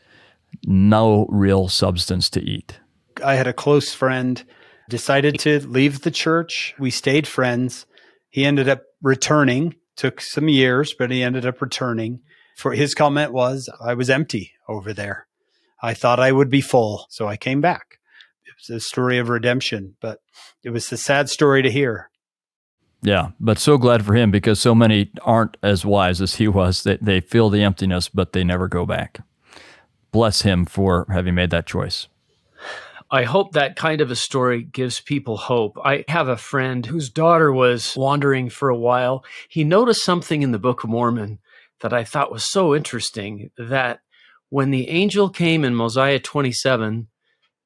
no real substance to eat. I had a close friend decided to leave the church. We stayed friends. He ended up returning. Took some years, but he ended up returning. For his comment was, I was empty over there. I thought I would be full, so I came back. It was a story of redemption, but it was a sad story to hear. Yeah, but so glad for him because so many aren't as wise as he was. They feel the emptiness, but they never go back. Bless him for having made that choice. I hope that kind of a story gives people hope. I have a friend whose daughter was wandering for a while. He noticed something in the Book of Mormon that I thought was so interesting, that when the angel came in Mosiah 27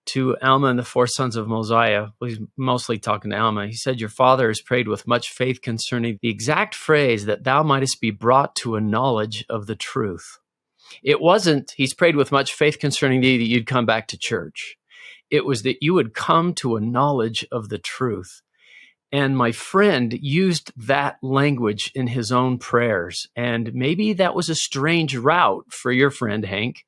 to Alma and the four sons of Mosiah, well, he's mostly talking to Alma, he said, your father has prayed with much faith concerning the exact phrase that thou mightest be brought to a knowledge of the truth. It wasn't, he's prayed with much faith concerning thee that you'd come back to church. It was that you would come to a knowledge of the truth. And my friend used that language in his own prayers. And maybe that was a strange route for your friend, Hank,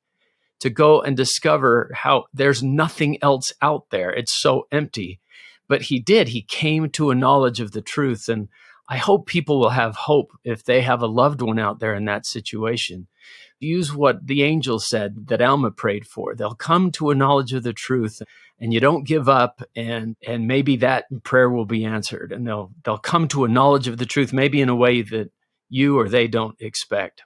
to go and discover how there's nothing else out there. It's so empty. But he did. He came to a knowledge of the truth. And I hope people will have hope if they have a loved one out there in that situation. Use what the angel said that Alma prayed for. They'll come to a knowledge of the truth, and you don't give up, and maybe that prayer will be answered, and they'll come to a knowledge of the truth, maybe in a way that you or they don't expect.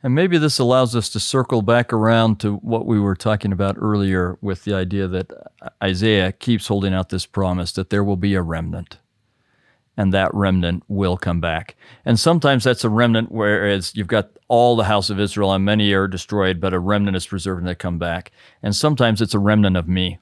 And maybe this allows us to circle back around to what we were talking about earlier with the idea that Isaiah keeps holding out this promise that there will be a remnant, and that remnant will come back. And sometimes that's a remnant whereas you've got all the house of Israel and many are destroyed, but a remnant is preserved and they come back. And sometimes it's a remnant of me.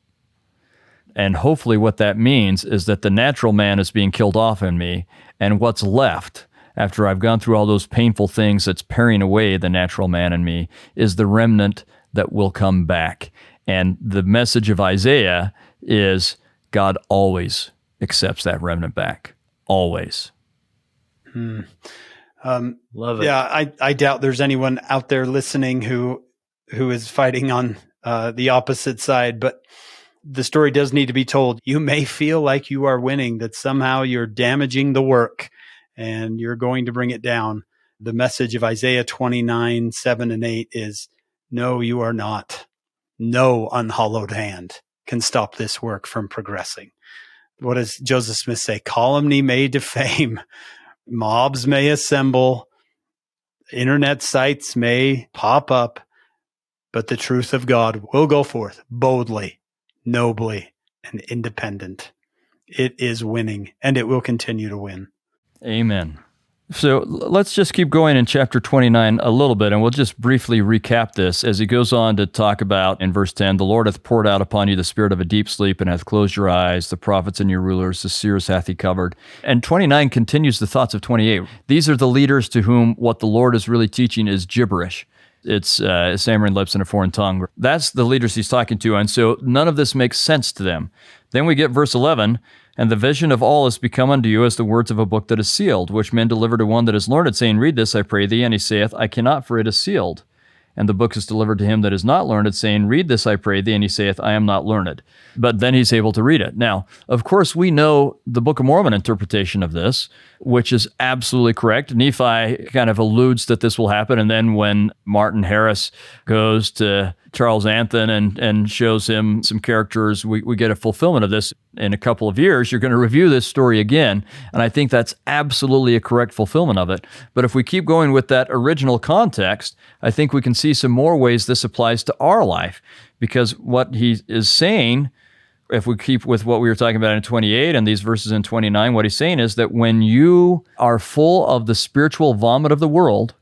And hopefully what that means is that the natural man is being killed off in me, and what's left after I've gone through all those painful things that's paring away the natural man in me is the remnant that will come back. And the message of Isaiah is God always accepts that remnant back. Always. Love it. Yeah, I doubt there's anyone out there listening who is fighting on the opposite side, but the story does need to be told. You may feel like you are winning, that somehow you're damaging the work and you're going to bring it down. The message of Isaiah 29, 7 and 8 is, no, you are not. No unhallowed hand can stop this work from progressing. What does Joseph Smith say? Calumny may defame, mobs may assemble, internet sites may pop up, but the truth of God will go forth boldly, nobly, and independent. It is winning, and it will continue to win. Amen. So let's just keep going in chapter 29 a little bit, and we'll just briefly recap this as he goes on to talk about, in verse 10, the Lord hath poured out upon you the spirit of a deep sleep, and hath closed your eyes, the prophets and your rulers, the seers hath he covered. And 29 continues the thoughts of 28. These are the leaders to whom what the Lord is really teaching is gibberish. It's stammering lips in a foreign tongue. That's the leaders he's talking to, and so none of this makes sense to them. Then we get verse 11, and the vision of all is become unto you as the words of a book that is sealed, which men deliver to one that is learned, saying, Read this, I pray thee. And he saith, I cannot, for it is sealed. And the book is delivered to him that is not learned, saying, Read this, I pray thee. And he saith, I am not learned. But then he's able to read it. Now, of course, we know the Book of Mormon interpretation of this, which is absolutely correct. Nephi kind of alludes that this will happen. And then when Martin Harris goes to Charles Anthon and shows him some characters, we get a fulfillment of this. In a couple of years, you're going to review this story again, and I think that's absolutely a correct fulfillment of it. But if we keep going with that original context, I think we can see some more ways this applies to our life, because what he is saying, if we keep with what we were talking about in 28 and these verses in 29, what he's saying is that when you are full of the spiritual vomit of the world,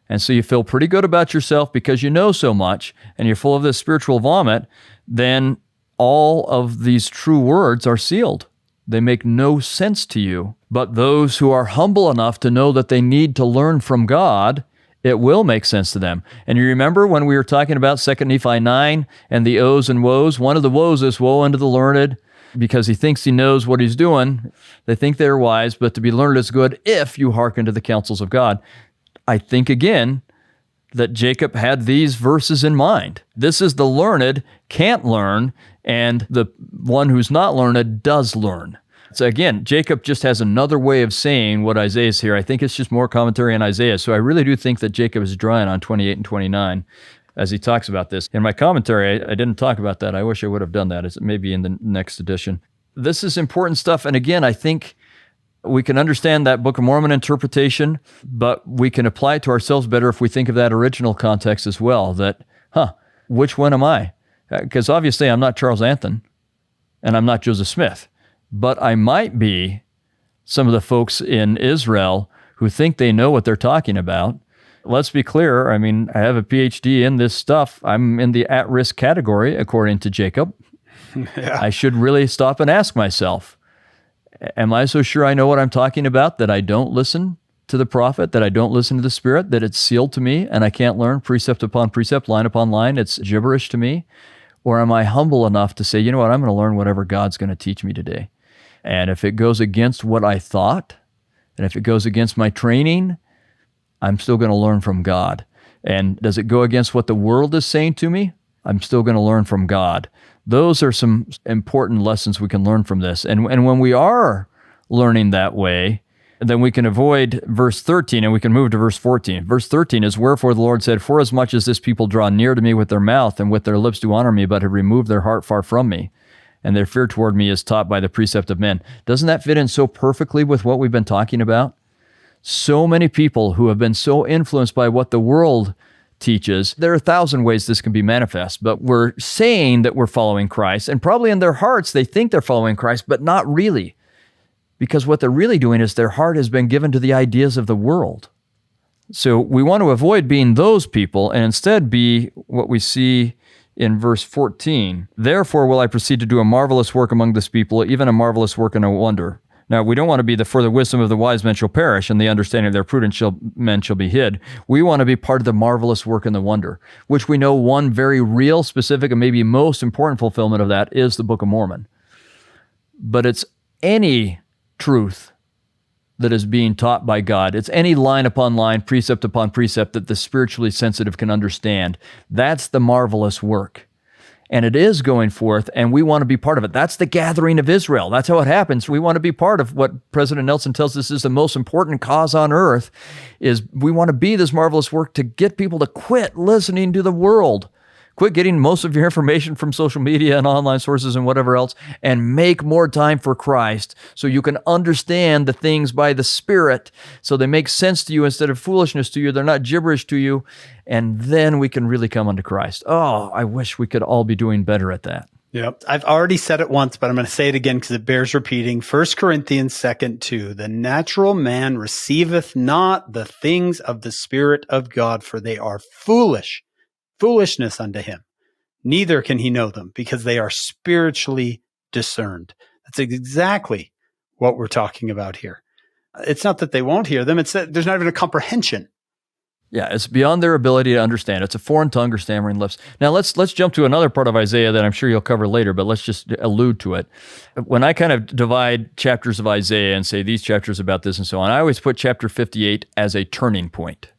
and so you feel pretty good about yourself because you know so much, and you're full of this spiritual vomit, then all of these true words are sealed. They make no sense to you. But those who are humble enough to know that they need to learn from God, it will make sense to them. And you remember when we were talking about 2 Nephi 9 and the o's and woes? One of the woes is, woe unto the learned, because he thinks he knows what he's doing. They think they're wise, but to be learned is good if you hearken to the counsels of God. I think, again, that Jacob had these verses in mind. This is the learned can't learn, and the one who's not learned does learn. So again, Jacob just has another way of saying what Isaiah's here. I think it's just more commentary on Isaiah. So I really do think that Jacob is drawing on 28 and 29 as he talks about this. In my commentary, I didn't talk about that. I wish I would have done that. It's maybe in the next edition. This is important stuff. And again, I think we can understand that Book of Mormon interpretation, but we can apply it to ourselves better if we think of that original context as well, that, which one am I? Because obviously I'm not Charles Anthon, and I'm not Joseph Smith, but I might be some of the folks in Israel who think they know what they're talking about. Let's be clear. I mean, I have a PhD in this stuff. I'm in the at-risk category, according to Jacob. Yeah. I should really stop and ask myself, am I so sure I know what I'm talking about that I don't listen to the prophet, that I don't listen to the Spirit, that it's sealed to me and I can't learn precept upon precept, line upon line? It's gibberish to me. Or am I humble enough to say, you know what, I'm going to learn whatever God's going to teach me today. And if it goes against what I thought, and if it goes against my training, I'm still going to learn from God. And does it go against what the world is saying to me? I'm still going to learn from God. Those are some important lessons we can learn from this. And when we are learning that way, Then we can avoid verse 13 and we can move to verse 14. Verse 13 is, wherefore the Lord said, forasmuch as this people draw near to me with their mouth and with their lips do honor me, but have removed their heart far from me, and their fear toward me is taught by the precept of men. Doesn't that fit in so perfectly with what we've been talking about? So many people who have been so influenced by what the world teaches. There are 1,000 ways this can be manifest, but we're saying that we're following Christ, and probably in their hearts they think they're following Christ, but not really. Because what they're really doing is their heart has been given to the ideas of the world. So we want to avoid being those people and instead be what we see in verse 14. Therefore will I proceed to do a marvelous work among this people, even a marvelous work and a wonder. Now, we don't want to be for the wisdom of the wise men shall perish, and the understanding of their prudent men shall be hid. We want to be part of the marvelous work and the wonder, which we know one very real, specific, and maybe most important fulfillment of that is the Book of Mormon. But it's any truth that is being taught by God. It's any line upon line, precept upon precept that the spiritually sensitive can understand. That's the marvelous work. And it is going forth, and we want to be part of it. That's the gathering of Israel. That's how it happens. We want to be part of what President Nelson tells us is the most important cause on earth, is we want to be this marvelous work to get people to quit listening to the world. Quit getting most of your information from social media and online sources and whatever else, and make more time for Christ so you can understand the things by the Spirit so they make sense to you instead of foolishness to you. They're not gibberish to you. And then we can really come unto Christ. Oh, I wish we could all be doing better at that. Yep. I've already said it once, but I'm going to say it again because it bears repeating. 1 Corinthians 2:2, the natural man receiveth not the things of the Spirit of God, for they are foolishness unto him. Neither can he know them, because they are spiritually discerned. That's exactly what we're talking about here. It's not that they won't hear them. It's that there's not even a comprehension. Yeah, it's beyond their ability to understand. It's a foreign tongue or stammering lips. Now let's jump to another part of Isaiah that I'm sure you'll cover later, but let's just allude to it. When I kind of divide chapters of Isaiah and say these chapters about this and so on, I always put chapter 58 as a turning point.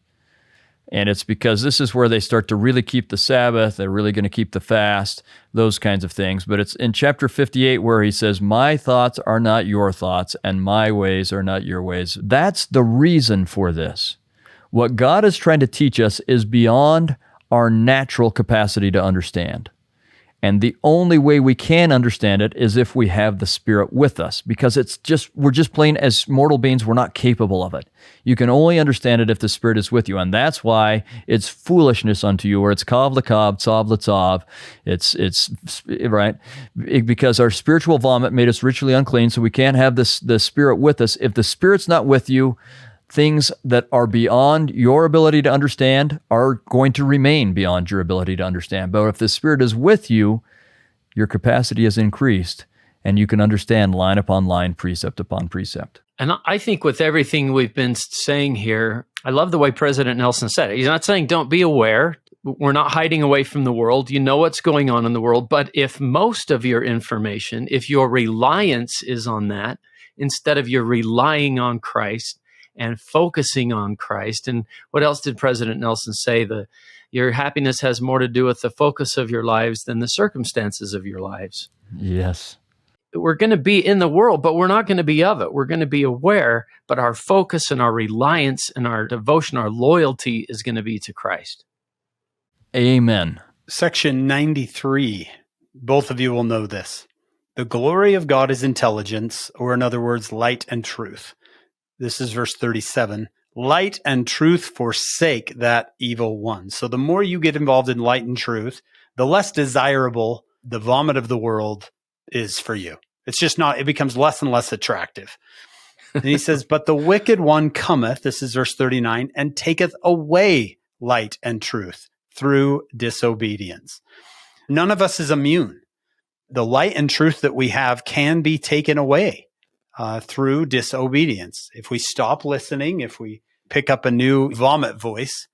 And it's because this is where they start to really keep the Sabbath, they're really going to keep the fast, those kinds of things. But it's in chapter 58 where he says, my thoughts are not your thoughts, and my ways are not your ways. That's the reason for this. What God is trying to teach us is beyond our natural capacity to understand. And the only way we can understand it is if we have the Spirit with us, because we're just plain, as mortal beings, we're not capable of it. You can only understand it if the Spirit is with you. And that's why it's foolishness unto you, or it's kav l'kav, tzav l'tzav. It's right, because our spiritual vomit made us ritually unclean, so we can't have the Spirit with us. If the Spirit's not with you, things that are beyond your ability to understand are going to remain beyond your ability to understand. But if the Spirit is with you, your capacity is increased, and you can understand line upon line, precept upon precept. And I think with everything we've been saying here, I love the way President Nelson said it. He's not saying don't be aware. We're not hiding away from the world. You know what's going on in the world. But if most of your information, if your reliance is on that, instead of your relying on Christ, and focusing on Christ. And what else did President Nelson say? Your happiness has more to do with the focus of your lives than the circumstances of your lives. Yes. We're going to be in the world, but we're not going to be of it. We're going to be aware, but our focus and our reliance and our devotion, our loyalty is going to be to Christ. Amen. Section 93. Both of you will know this. The glory of God is intelligence, or in other words, light and truth. This is verse 37. Light and truth forsake that evil one. So the more you get involved in light and truth, the less desirable the vomit of the world is for you. It's just not, it becomes less and less attractive. And he says, but the wicked one cometh, this is verse 39, and taketh away light and truth through disobedience. None of us is immune. The light and truth that we have can be taken away through disobedience. If we stop listening, if we pick up a new vomit voice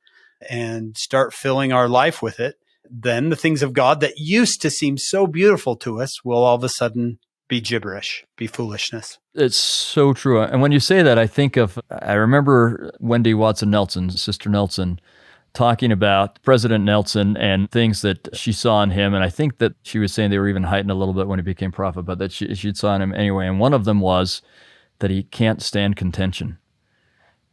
and start filling our life with it, then the things of God that used to seem so beautiful to us will all of a sudden be gibberish, be foolishness. It's so true. And when you say that, I remember Wendy Watson Nelson, Sister Nelson, talking about President Nelson and things that she saw in him. And I think that she was saying they were even heightened a little bit when he became prophet, but that she'd saw in him anyway. And one of them was that he can't stand contention.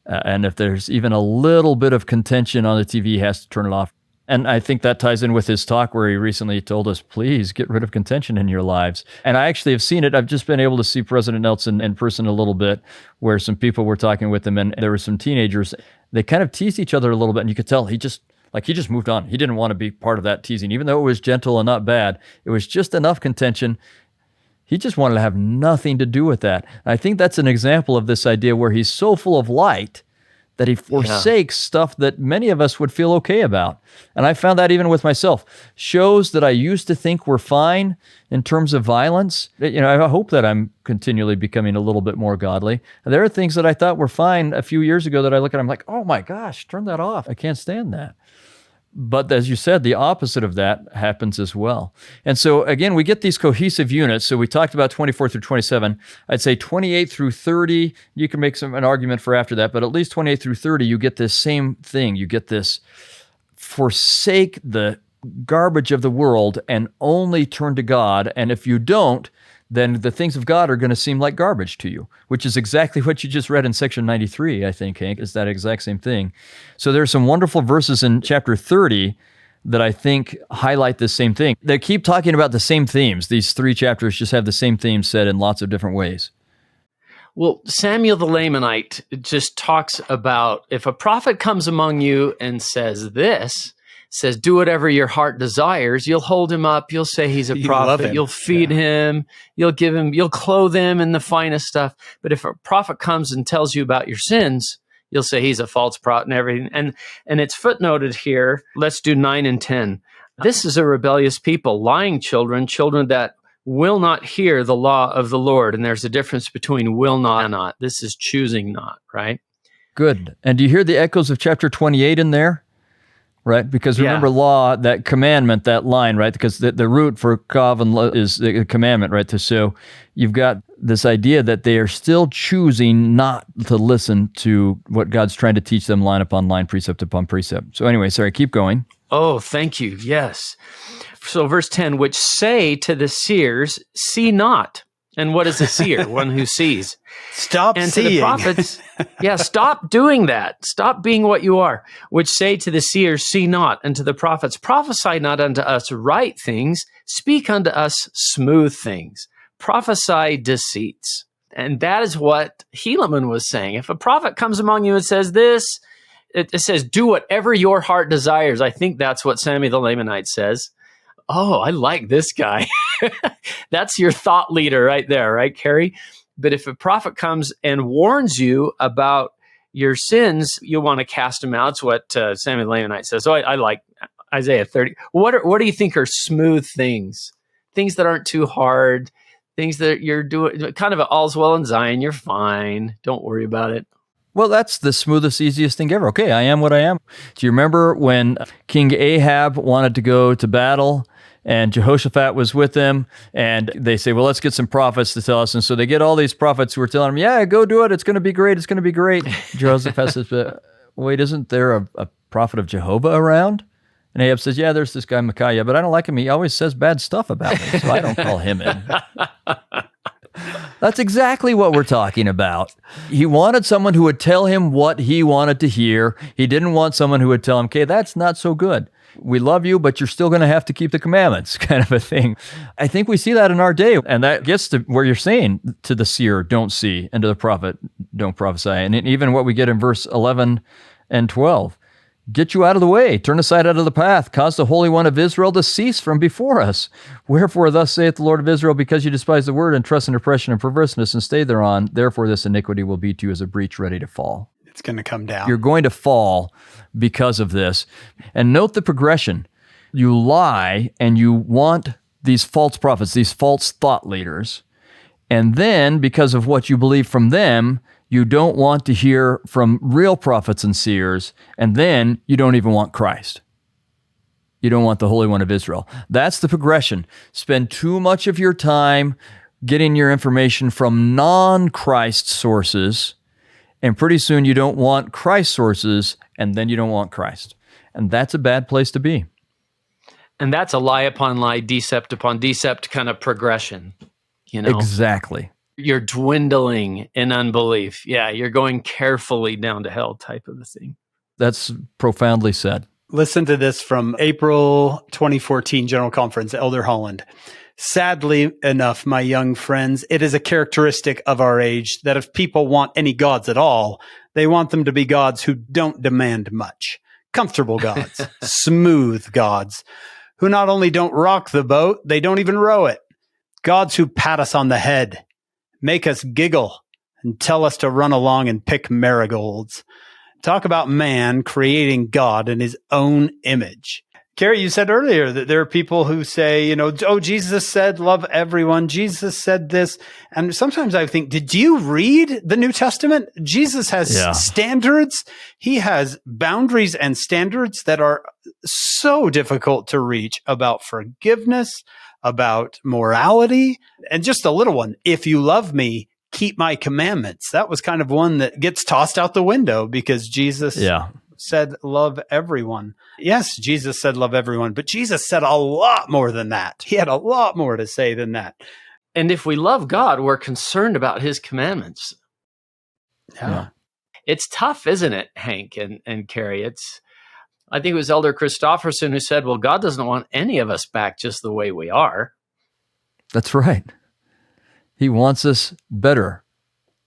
And if there's even a little bit of contention on the TV, he has to turn it off. And I think that ties in with his talk where he recently told us, please get rid of contention in your lives. And I actually have seen it. I've just been able to see President Nelson in person a little bit, where some people were talking with him, and there were some teenagers. They kind of teased each other a little bit, and you could tell he just moved on. He didn't want to be part of that teasing, even though it was gentle and not bad. It was just enough contention. He just wanted to have nothing to do with that. And I think that's an example of this idea where he's so full of light that he forsakes stuff that many of us would feel okay about. And I found that even with myself. Shows that I used to think were fine in terms of violence, I hope that I'm continually becoming a little bit more godly. And there are things that I thought were fine a few years ago that I look at, I'm like, oh my gosh, turn that off. I can't stand that. But as you said, the opposite of that happens as well. And so again, we get these cohesive units. So we talked about 24 through 27. I'd say 28 through 30, you can make an argument for after that, but at least 28 through 30, you get this same thing. You get this forsake the garbage of the world and only turn to God. And if you don't, then the things of God are going to seem like garbage to you, which is exactly what you just read in section 93, I think, Hank, is that exact same thing. So there's some wonderful verses in chapter 30 that I think highlight this same thing. They keep talking about the same themes. These 3 chapters just have the same themes said in lots of different ways. Well, Samuel the Lamanite just talks about if a prophet comes among you and says, do whatever your heart desires, you'll hold him up, you'll say he's a prophet, you'll feed him, you'll clothe him in the finest stuff. But if a prophet comes and tells you about your sins, you'll say he's a false prophet and everything. And it's footnoted here. Let's do 9 and 10. This is a rebellious people, lying children that will not hear the law of the Lord. And there's a difference between will not and not. This is choosing not, right? Good. And do you hear the echoes of chapter 28 in there? Right? Because remember law, that commandment, that line, right? Because the root for kav and is the commandment, right? So you've got this idea that they are still choosing not to listen to what God's trying to teach them line upon line, precept upon precept. So anyway, sorry, keep going. Oh, thank you. Yes. So verse 10, which say to the seers, see not. And what is a seer? One who sees. Stop and seeing. To the prophets, stop doing that. Stop being what you are. Which say to the seers, see not. And to the prophets, prophesy not unto us right things. Speak unto us smooth things. Prophesy deceits. And that is what Helaman was saying. If a prophet comes among you and says this, it says, do whatever your heart desires. I think that's what Samuel the Lamanite says. Oh, I like this guy. That's your thought leader right there, right, Kerry? But if a prophet comes and warns you about your sins, you want to cast them out. It's what Samuel the Lamanite says. So I like Isaiah 30. What do you think are smooth things? Things that aren't too hard, things that you're doing, kind of all's well in Zion, you're fine. Don't worry about it. Well, that's the smoothest, easiest thing ever. Okay, I am what I am. Do you remember when King Ahab wanted to go to battle and Jehoshaphat was with them, and they say, well, let's get some prophets to tell us. And so they get all these prophets who are telling them, yeah, go do it. It's going to be great. It's going to be great. Jehoshaphat says, wait, isn't there a prophet of Jehovah around? And Ahab says, yeah, there's this guy Micaiah, but I don't like him. He always says bad stuff about me, so I don't call him in. That's exactly what we're talking about. He wanted someone who would tell him what he wanted to hear. He didn't want someone who would tell him, okay, that's not so good. We love you, but you're still going to have to keep the commandments, kind of a thing. I think we see that in our day, and that gets to where you're saying to the seer, don't see, and to the prophet, don't prophesy. And even what we get in verse 11 and 12, get you out of the way, turn aside out of the path, cause the Holy One of Israel to cease from before us. Wherefore thus saith the Lord of Israel, because you despise the word and trust in oppression and perverseness and stay thereon, therefore this iniquity will be to you as a breach ready to fall. It's going to come down. You're going to fall because of this. And note the progression. You lie and you want these false prophets, these false thought leaders. And then because of what you believe from them, you don't want to hear from real prophets and seers, and then you don't even want Christ. You don't want the Holy One of Israel. That's the progression. Spend too much of your time getting your information from non-Christ sources, and pretty soon you don't want Christ sources, and then you don't want Christ. And that's a bad place to be. And that's a lie upon lie, decept upon decept kind of progression. You know? Exactly. You're dwindling in unbelief. Yeah, you're going carefully down to hell type of a thing. That's profoundly said. Listen to this from April 2014 General Conference, Elder Holland. Sadly enough, my young friends, it is a characteristic of our age that if people want any gods at all, they want them to be gods who don't demand much. Comfortable gods, smooth gods, who not only don't rock the boat, they don't even row it. Gods who pat us on the head, make us giggle, and tell us to run along and pick marigolds. Talk about man creating God in his own image. Kerry, you said earlier that there are people who say, oh, Jesus said, love everyone. Jesus said this. And sometimes I think, did you read the New Testament? Jesus has standards. He has boundaries and standards that are so difficult to reach about forgiveness, about morality, and just a little one. If you love me, keep my commandments. That was kind of one that gets tossed out the window because Jesus said, love everyone. Yes, Jesus said, love everyone, but Jesus said a lot more than that. He had a lot more to say than that. And if we love God, we're concerned about his commandments. Yeah. It's tough, isn't it, Hank and Kerry? I think it was Elder Christofferson who said, well, God doesn't want any of us back just the way we are. That's right. He wants us better.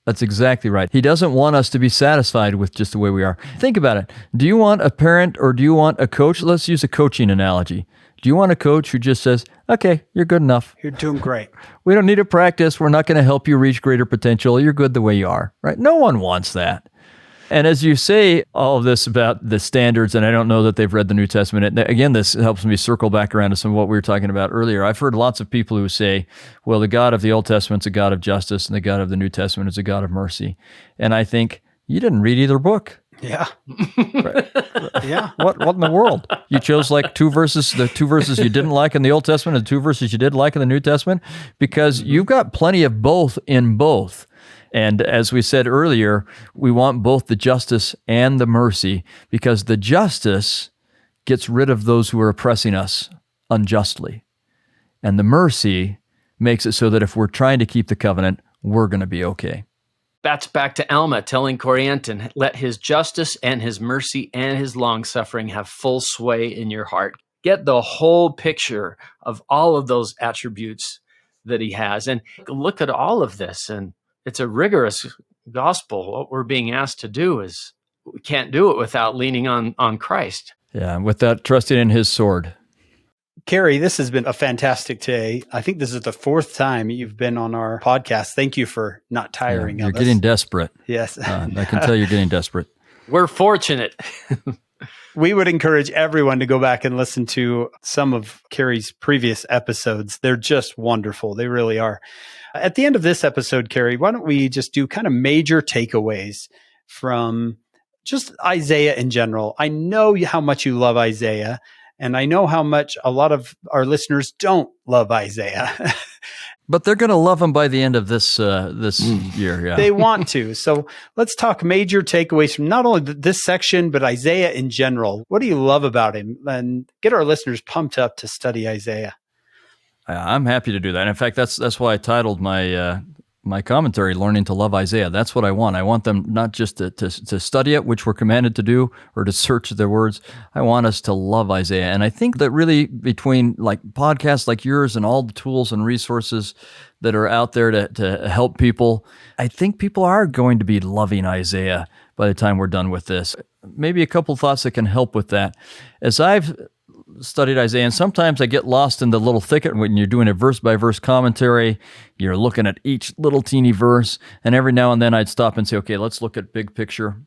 That's exactly right. He doesn't want us to be satisfied with just the way we are. Think about it. Do you want a parent or do you want a coach? Let's use a coaching analogy. Do you want a coach who just says, okay, you're good enough. You're doing great. We don't need to practice. We're not going to help you reach greater potential. You're good the way you are, right? No one wants that. And as you say all of this about the standards, and I don't know that they've read the New Testament, again, this helps me circle back around to some of what we were talking about earlier. I've heard lots of people who say, well, the God of the Old Testament is a God of justice, and the God of the New Testament is a God of mercy. And I think, you didn't read either book. Yeah. Right. Yeah. What in the world? You chose like the two verses you didn't like in the Old Testament and the two verses you did like in the New Testament, because you've got plenty of both in both. And as we said earlier, we want both the justice and the mercy, because the justice gets rid of those who are oppressing us unjustly. And the mercy makes it so that if we're trying to keep the covenant, we're going to be okay. That's back to Alma telling Corianton, let his justice and his mercy and his long-suffering have full sway in your heart. Get the whole picture of all of those attributes that he has. And look at all of this, and it's a rigorous gospel. What we're being asked to do is, we can't do it without leaning on Christ. Yeah, without trusting in his sword. Kerry, this has been a fantastic day. I think this is the fourth time you've been on our podcast. Thank you for not tiring of us. You're getting desperate. Yes. I can tell you're getting desperate. We're fortunate. We would encourage everyone to go back and listen to some of Kerry's previous episodes. They're just wonderful. They really are. At the end of this episode, Kerry, why don't we just do kind of major takeaways from just Isaiah in general? I know how much you love Isaiah, and I know how much a lot of our listeners don't love Isaiah. But they're going to love him by the end of this year. Yeah, they want to. So let's talk major takeaways from not only this section, but Isaiah in general. What do you love about him? And get our listeners pumped up to study Isaiah. I'm happy to do that. In fact, that's why I titled my commentary, Learning to Love Isaiah. That's what I want. I want them not just to study it, which we're commanded to do, or to search their words. I want us to love Isaiah. And I think that really between like podcasts like yours and all the tools and resources that are out there to help people, I think people are going to be loving Isaiah by the time we're done with this. Maybe a couple thoughts that can help with that. As I've studied Isaiah, and sometimes I get lost in the little thicket when you're doing a verse-by-verse commentary. You're looking at each little teeny verse, and every now and then I'd stop and say, okay, let's look at big picture.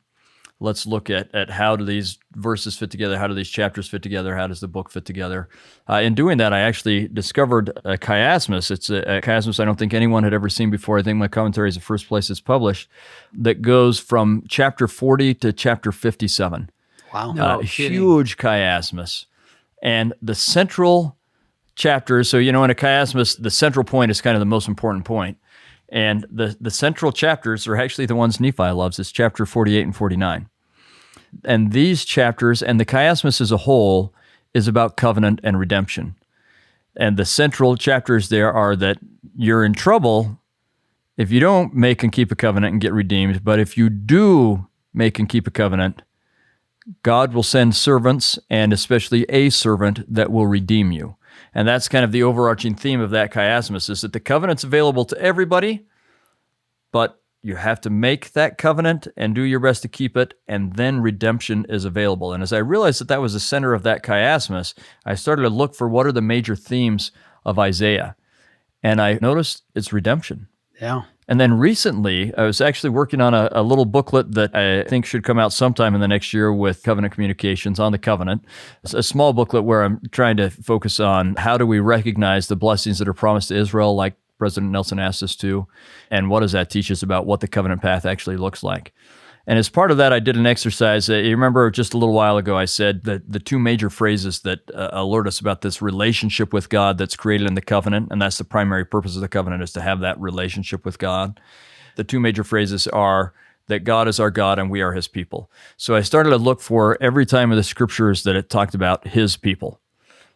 Let's look at how do these verses fit together? How do these chapters fit together? How does the book fit together? In doing that, I actually discovered a chiasmus. It's a chiasmus I don't think anyone had ever seen before. I think my commentary is the first place it's published, that goes from chapter 40 to chapter 57. Wow. No huge chiasmus. And the central chapters, so, in a chiasmus, the central point is kind of the most important point. And the central chapters are actually the ones Nephi loves. It's chapter 48 and 49. And these chapters, and the chiasmus as a whole, is about covenant and redemption. And the central chapters there are that you're in trouble If you don't make and keep a covenant and get redeemed, but if you do make and keep a covenant, God will send servants, and especially a servant that will redeem you. And that's kind of the overarching theme of that chiasmus, is that the covenant's available to everybody, but you have to make that covenant and do your best to keep it, and then redemption is available. And as I realized that that was the center of that chiasmus, I started to look for what are the major themes of Isaiah. And I noticed it's redemption. Yeah. And then recently, I was actually working on a little booklet that I think should come out sometime in the next year with Covenant Communications on the covenant. It's a small booklet where I'm trying to focus on how do we recognize the blessings that are promised to Israel, like President Nelson asked us to, and what does that teach us about what the covenant path actually looks like. And as part of that, I did an exercise. You remember just a little while ago, I said that the two major phrases that alert us about this relationship with God that's created in the covenant, and that's the primary purpose of the covenant, is to have that relationship with God. The two major phrases are that God is our God and we are his people. So I started to look for every time in the scriptures that it talked about his people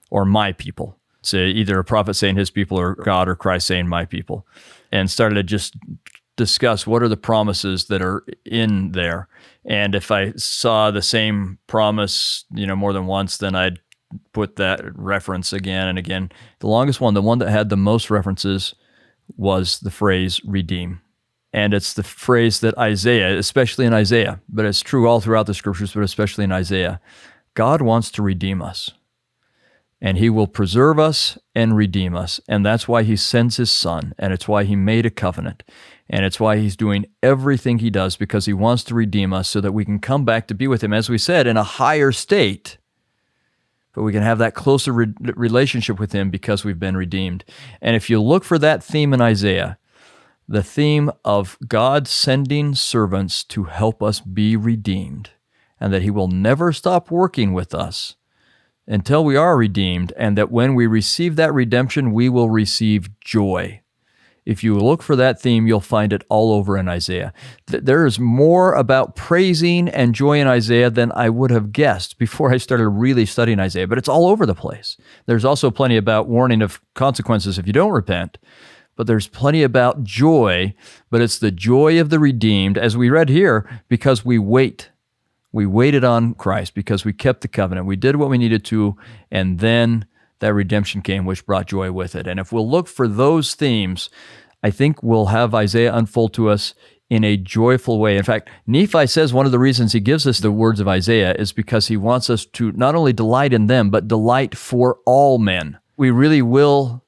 or my people. So either a prophet saying his people or God or Christ saying my people, and started to just discuss what are the promises that are in there. And if I saw the same promise, more than once, then I'd put that reference again and again. The longest one, the one that had the most references, was the phrase redeem. And it's the phrase that Isaiah, especially in Isaiah, but it's true all throughout the scriptures, but especially in Isaiah, God wants to redeem us. And he will preserve us and redeem us. And that's why he sends his son. And it's why he made a covenant. And it's why he's doing everything he does, because he wants to redeem us so that we can come back to be with him, as we said, in a higher state. But we can have that closer relationship with him because we've been redeemed. And if you look for that theme in Isaiah, the theme of God sending servants to help us be redeemed, and that he will never stop working with us until we are redeemed, and that when we receive that redemption, we will receive joy. If you look for that theme, you'll find it all over in Isaiah. There is more about praising and joy in Isaiah than I would have guessed before I started really studying Isaiah, but it's all over the place. There's also plenty about warning of consequences if you don't repent, but there's plenty about joy, but it's the joy of the redeemed, as we read here, because we wait. We waited on Christ because we kept the covenant. We did what we needed to, and then that redemption came, which brought joy with it. And if we'll look for those themes, I think we'll have Isaiah unfold to us in a joyful way. In fact, Nephi says one of the reasons he gives us the words of Isaiah is because he wants us to not only delight in them, but delight for all men. We really will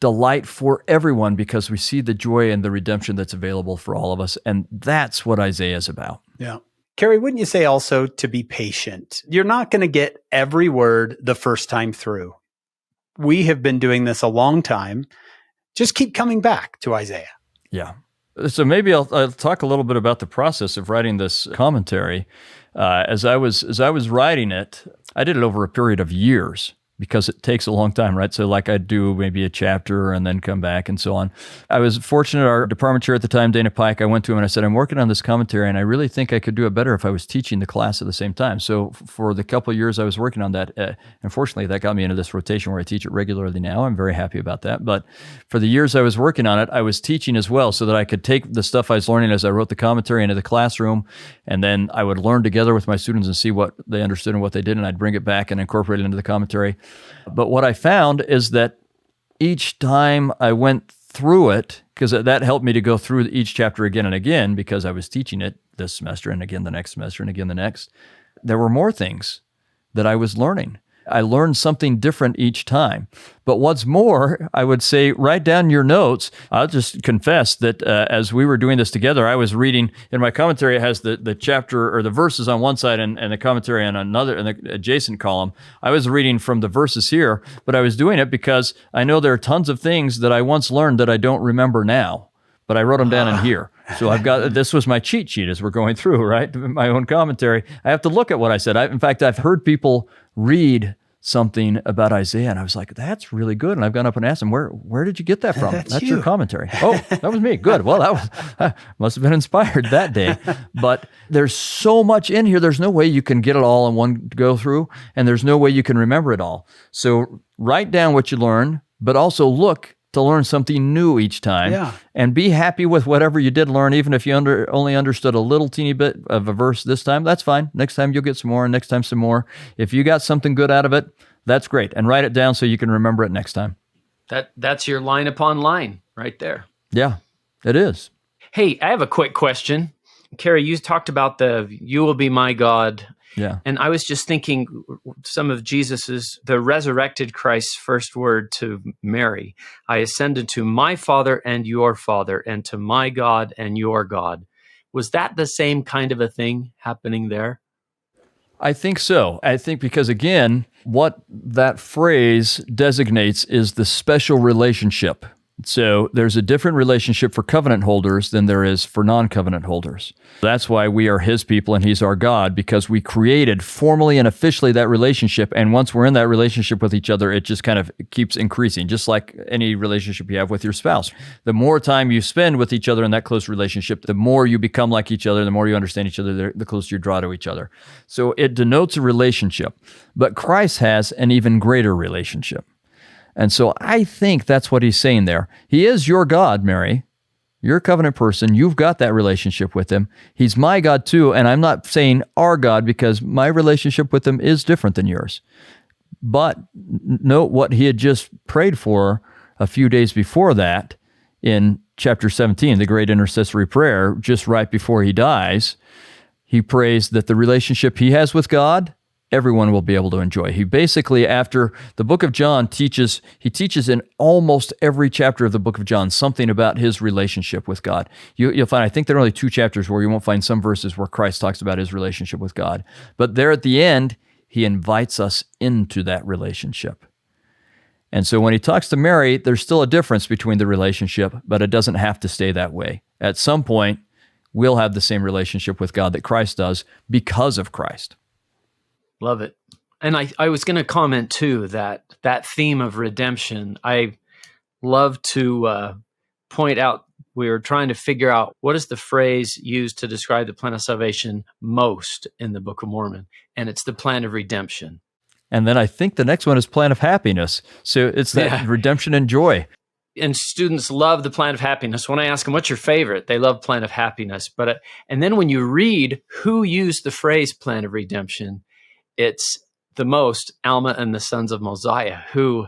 delight for everyone because we see the joy and the redemption that's available for all of us. And that's what Isaiah is about. Yeah. Kerry, wouldn't you say also to be patient? You're not going to get every word the first time through. We have been doing this a long time. Just keep coming back to Isaiah. Yeah. So maybe I'll talk a little bit about the process of writing this commentary. As I was writing it, I did it over a period of years, because it takes a long time, right? So like I'd do maybe a chapter and then come back and so on. I was fortunate, our department chair at the time, Dana Pike, I went to him and I said, I'm working on this commentary and I really think I could do it better if I was teaching the class at the same time. So for the couple of years I was working on that, unfortunately that got me into this rotation where I teach it regularly now. I'm very happy about that. But for the years I was working on it, I was teaching as well so that I could take the stuff I was learning as I wrote the commentary into the classroom, and then I would learn together with my students and see what they understood and what they didn't, and I'd bring it back and incorporate it into the commentary. But what I found is that each time I went through it, because that helped me to go through each chapter again and again, because I was teaching it this semester and again the next semester and again the next, there were more things that I was learning. I learned something different each time. But what's more, I would say, write down your notes. I'll just confess that as we were doing this together, I was reading, in my commentary, it has the chapter or the verses on one side and the commentary on another, in the adjacent column. I was reading from the verses here, but I was doing it because I know there are tons of things that I once learned that I don't remember now, but I wrote them down in here. So this was my cheat sheet as we're going through, right? My own commentary. I have to look at what I said. In fact, I've heard people read something about Isaiah, and I was like, that's really good. And I've gone up and asked them, where did you get that from? That's your commentary. Oh, that was me. Good. Well, that must have been inspired that day. But there's so much in here. There's no way you can get it all in one go through, and there's no way you can remember it all. So write down what you learn, but also look to learn something new each time. Yeah. And be happy with whatever you did learn, even if you only understood a little teeny bit of a verse this time. That's fine. Next time you'll get some more, and next time some more. If you got something good out of it, that's great. And write it down so you can remember it next time. That's your line upon line right there. Yeah, it is. Hey, I have a quick question. Kerry, you talked about you will be my God. Yeah. And I was just thinking some of the resurrected Christ's first word to Mary. I ascended to my Father and your Father, and to my God and your God. Was that the same kind of a thing happening there? I think so. I think because, again, what that phrase designates is the special relationship. So there's a different relationship for covenant holders than there is for non-covenant holders. That's why we are his people and he's our God, because we created formally and officially that relationship. And once we're in that relationship with each other, it just kind of keeps increasing, just like any relationship you have with your spouse. The more time you spend with each other in that close relationship, the more you become like each other, the more you understand each other, the closer you draw to each other. So it denotes a relationship. But Christ has an even greater relationship. And so I think that's what he's saying there. He is your God, Mary. You're a covenant person. You've got that relationship with him. He's my God too, and I'm not saying our God because my relationship with him is different than yours. But note what he had just prayed for a few days before that in chapter 17, the great intercessory prayer, just right before he dies. He prays that the relationship he has with God, everyone will be able to enjoy. He basically, after the book of John teaches in almost every chapter of the book of John something about his relationship with God. You'll find, I think there are only 2 chapters where you won't find some verses where Christ talks about his relationship with God. But there at the end, he invites us into that relationship. And so when he talks to Mary, there's still a difference between the relationship, but it doesn't have to stay that way. At some point, we'll have the same relationship with God that Christ does because of Christ. Love it. And I was going to comment too that theme of redemption, I love to point out, we were trying to figure out what is the phrase used to describe the plan of salvation most in the Book of Mormon, and it's the plan of redemption. And then I think the next one is plan of happiness. So it's that redemption and joy. And students love the plan of happiness. When I ask them, what's your favorite? They love plan of happiness. And then when you read who used the phrase plan of redemption, it's the most Alma and the sons of Mosiah, who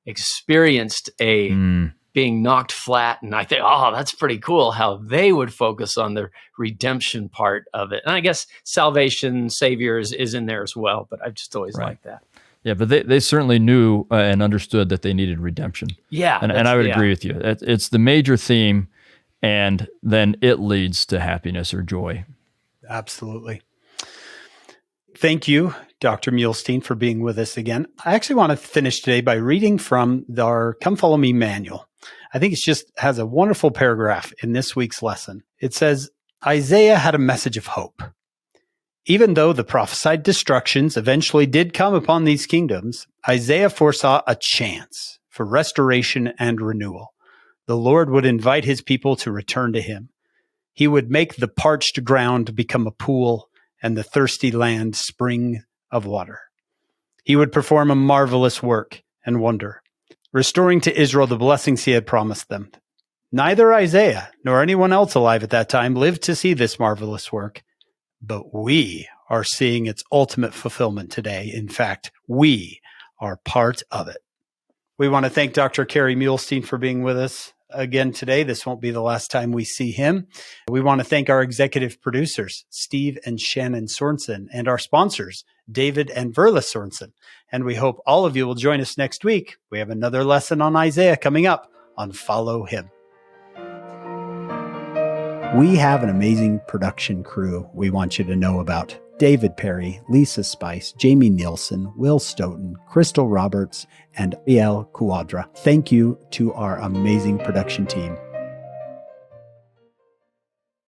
experienced being knocked flat. And I think, that's pretty cool how they would focus on the redemption part of it. And I guess salvation, Savior is in there as well, but I've just always liked that. Yeah, but they certainly knew and understood that they needed redemption. Yeah. And I would agree with you. It's the major theme, and then it leads to happiness or joy. Absolutely. Thank you, Dr. Muhlestein, for being with us again. I actually want to finish today by reading from our Come Follow Me manual. I think it just has a wonderful paragraph in this week's lesson. It says, Isaiah had a message of hope. Even though the prophesied destructions eventually did come upon these kingdoms, Isaiah foresaw a chance for restoration and renewal. The Lord would invite his people to return to him. He would make the parched ground become a pool and the thirsty land spring of water. He would perform a marvelous work and wonder, restoring to Israel the blessings he had promised them. Neither Isaiah nor anyone else alive at that time lived to see this marvelous work, but we are seeing its ultimate fulfillment today. In fact, we are part of it. We want to thank Dr. Kerry Muhlestein for being with us again today. This won't be the last time we see him. We want to thank our executive producers, Steve and Shannon Sorensen, and our sponsors, David and Verla Sorensen. And we hope all of you will join us next week. We have another lesson on Isaiah coming up on Follow Him. We have an amazing production crew we want you to know about. David Perry, Lisa Spice, Jamie Nielsen, Will Stoughton, Crystal Roberts, and Ariel Cuadra. Thank you to our amazing production team.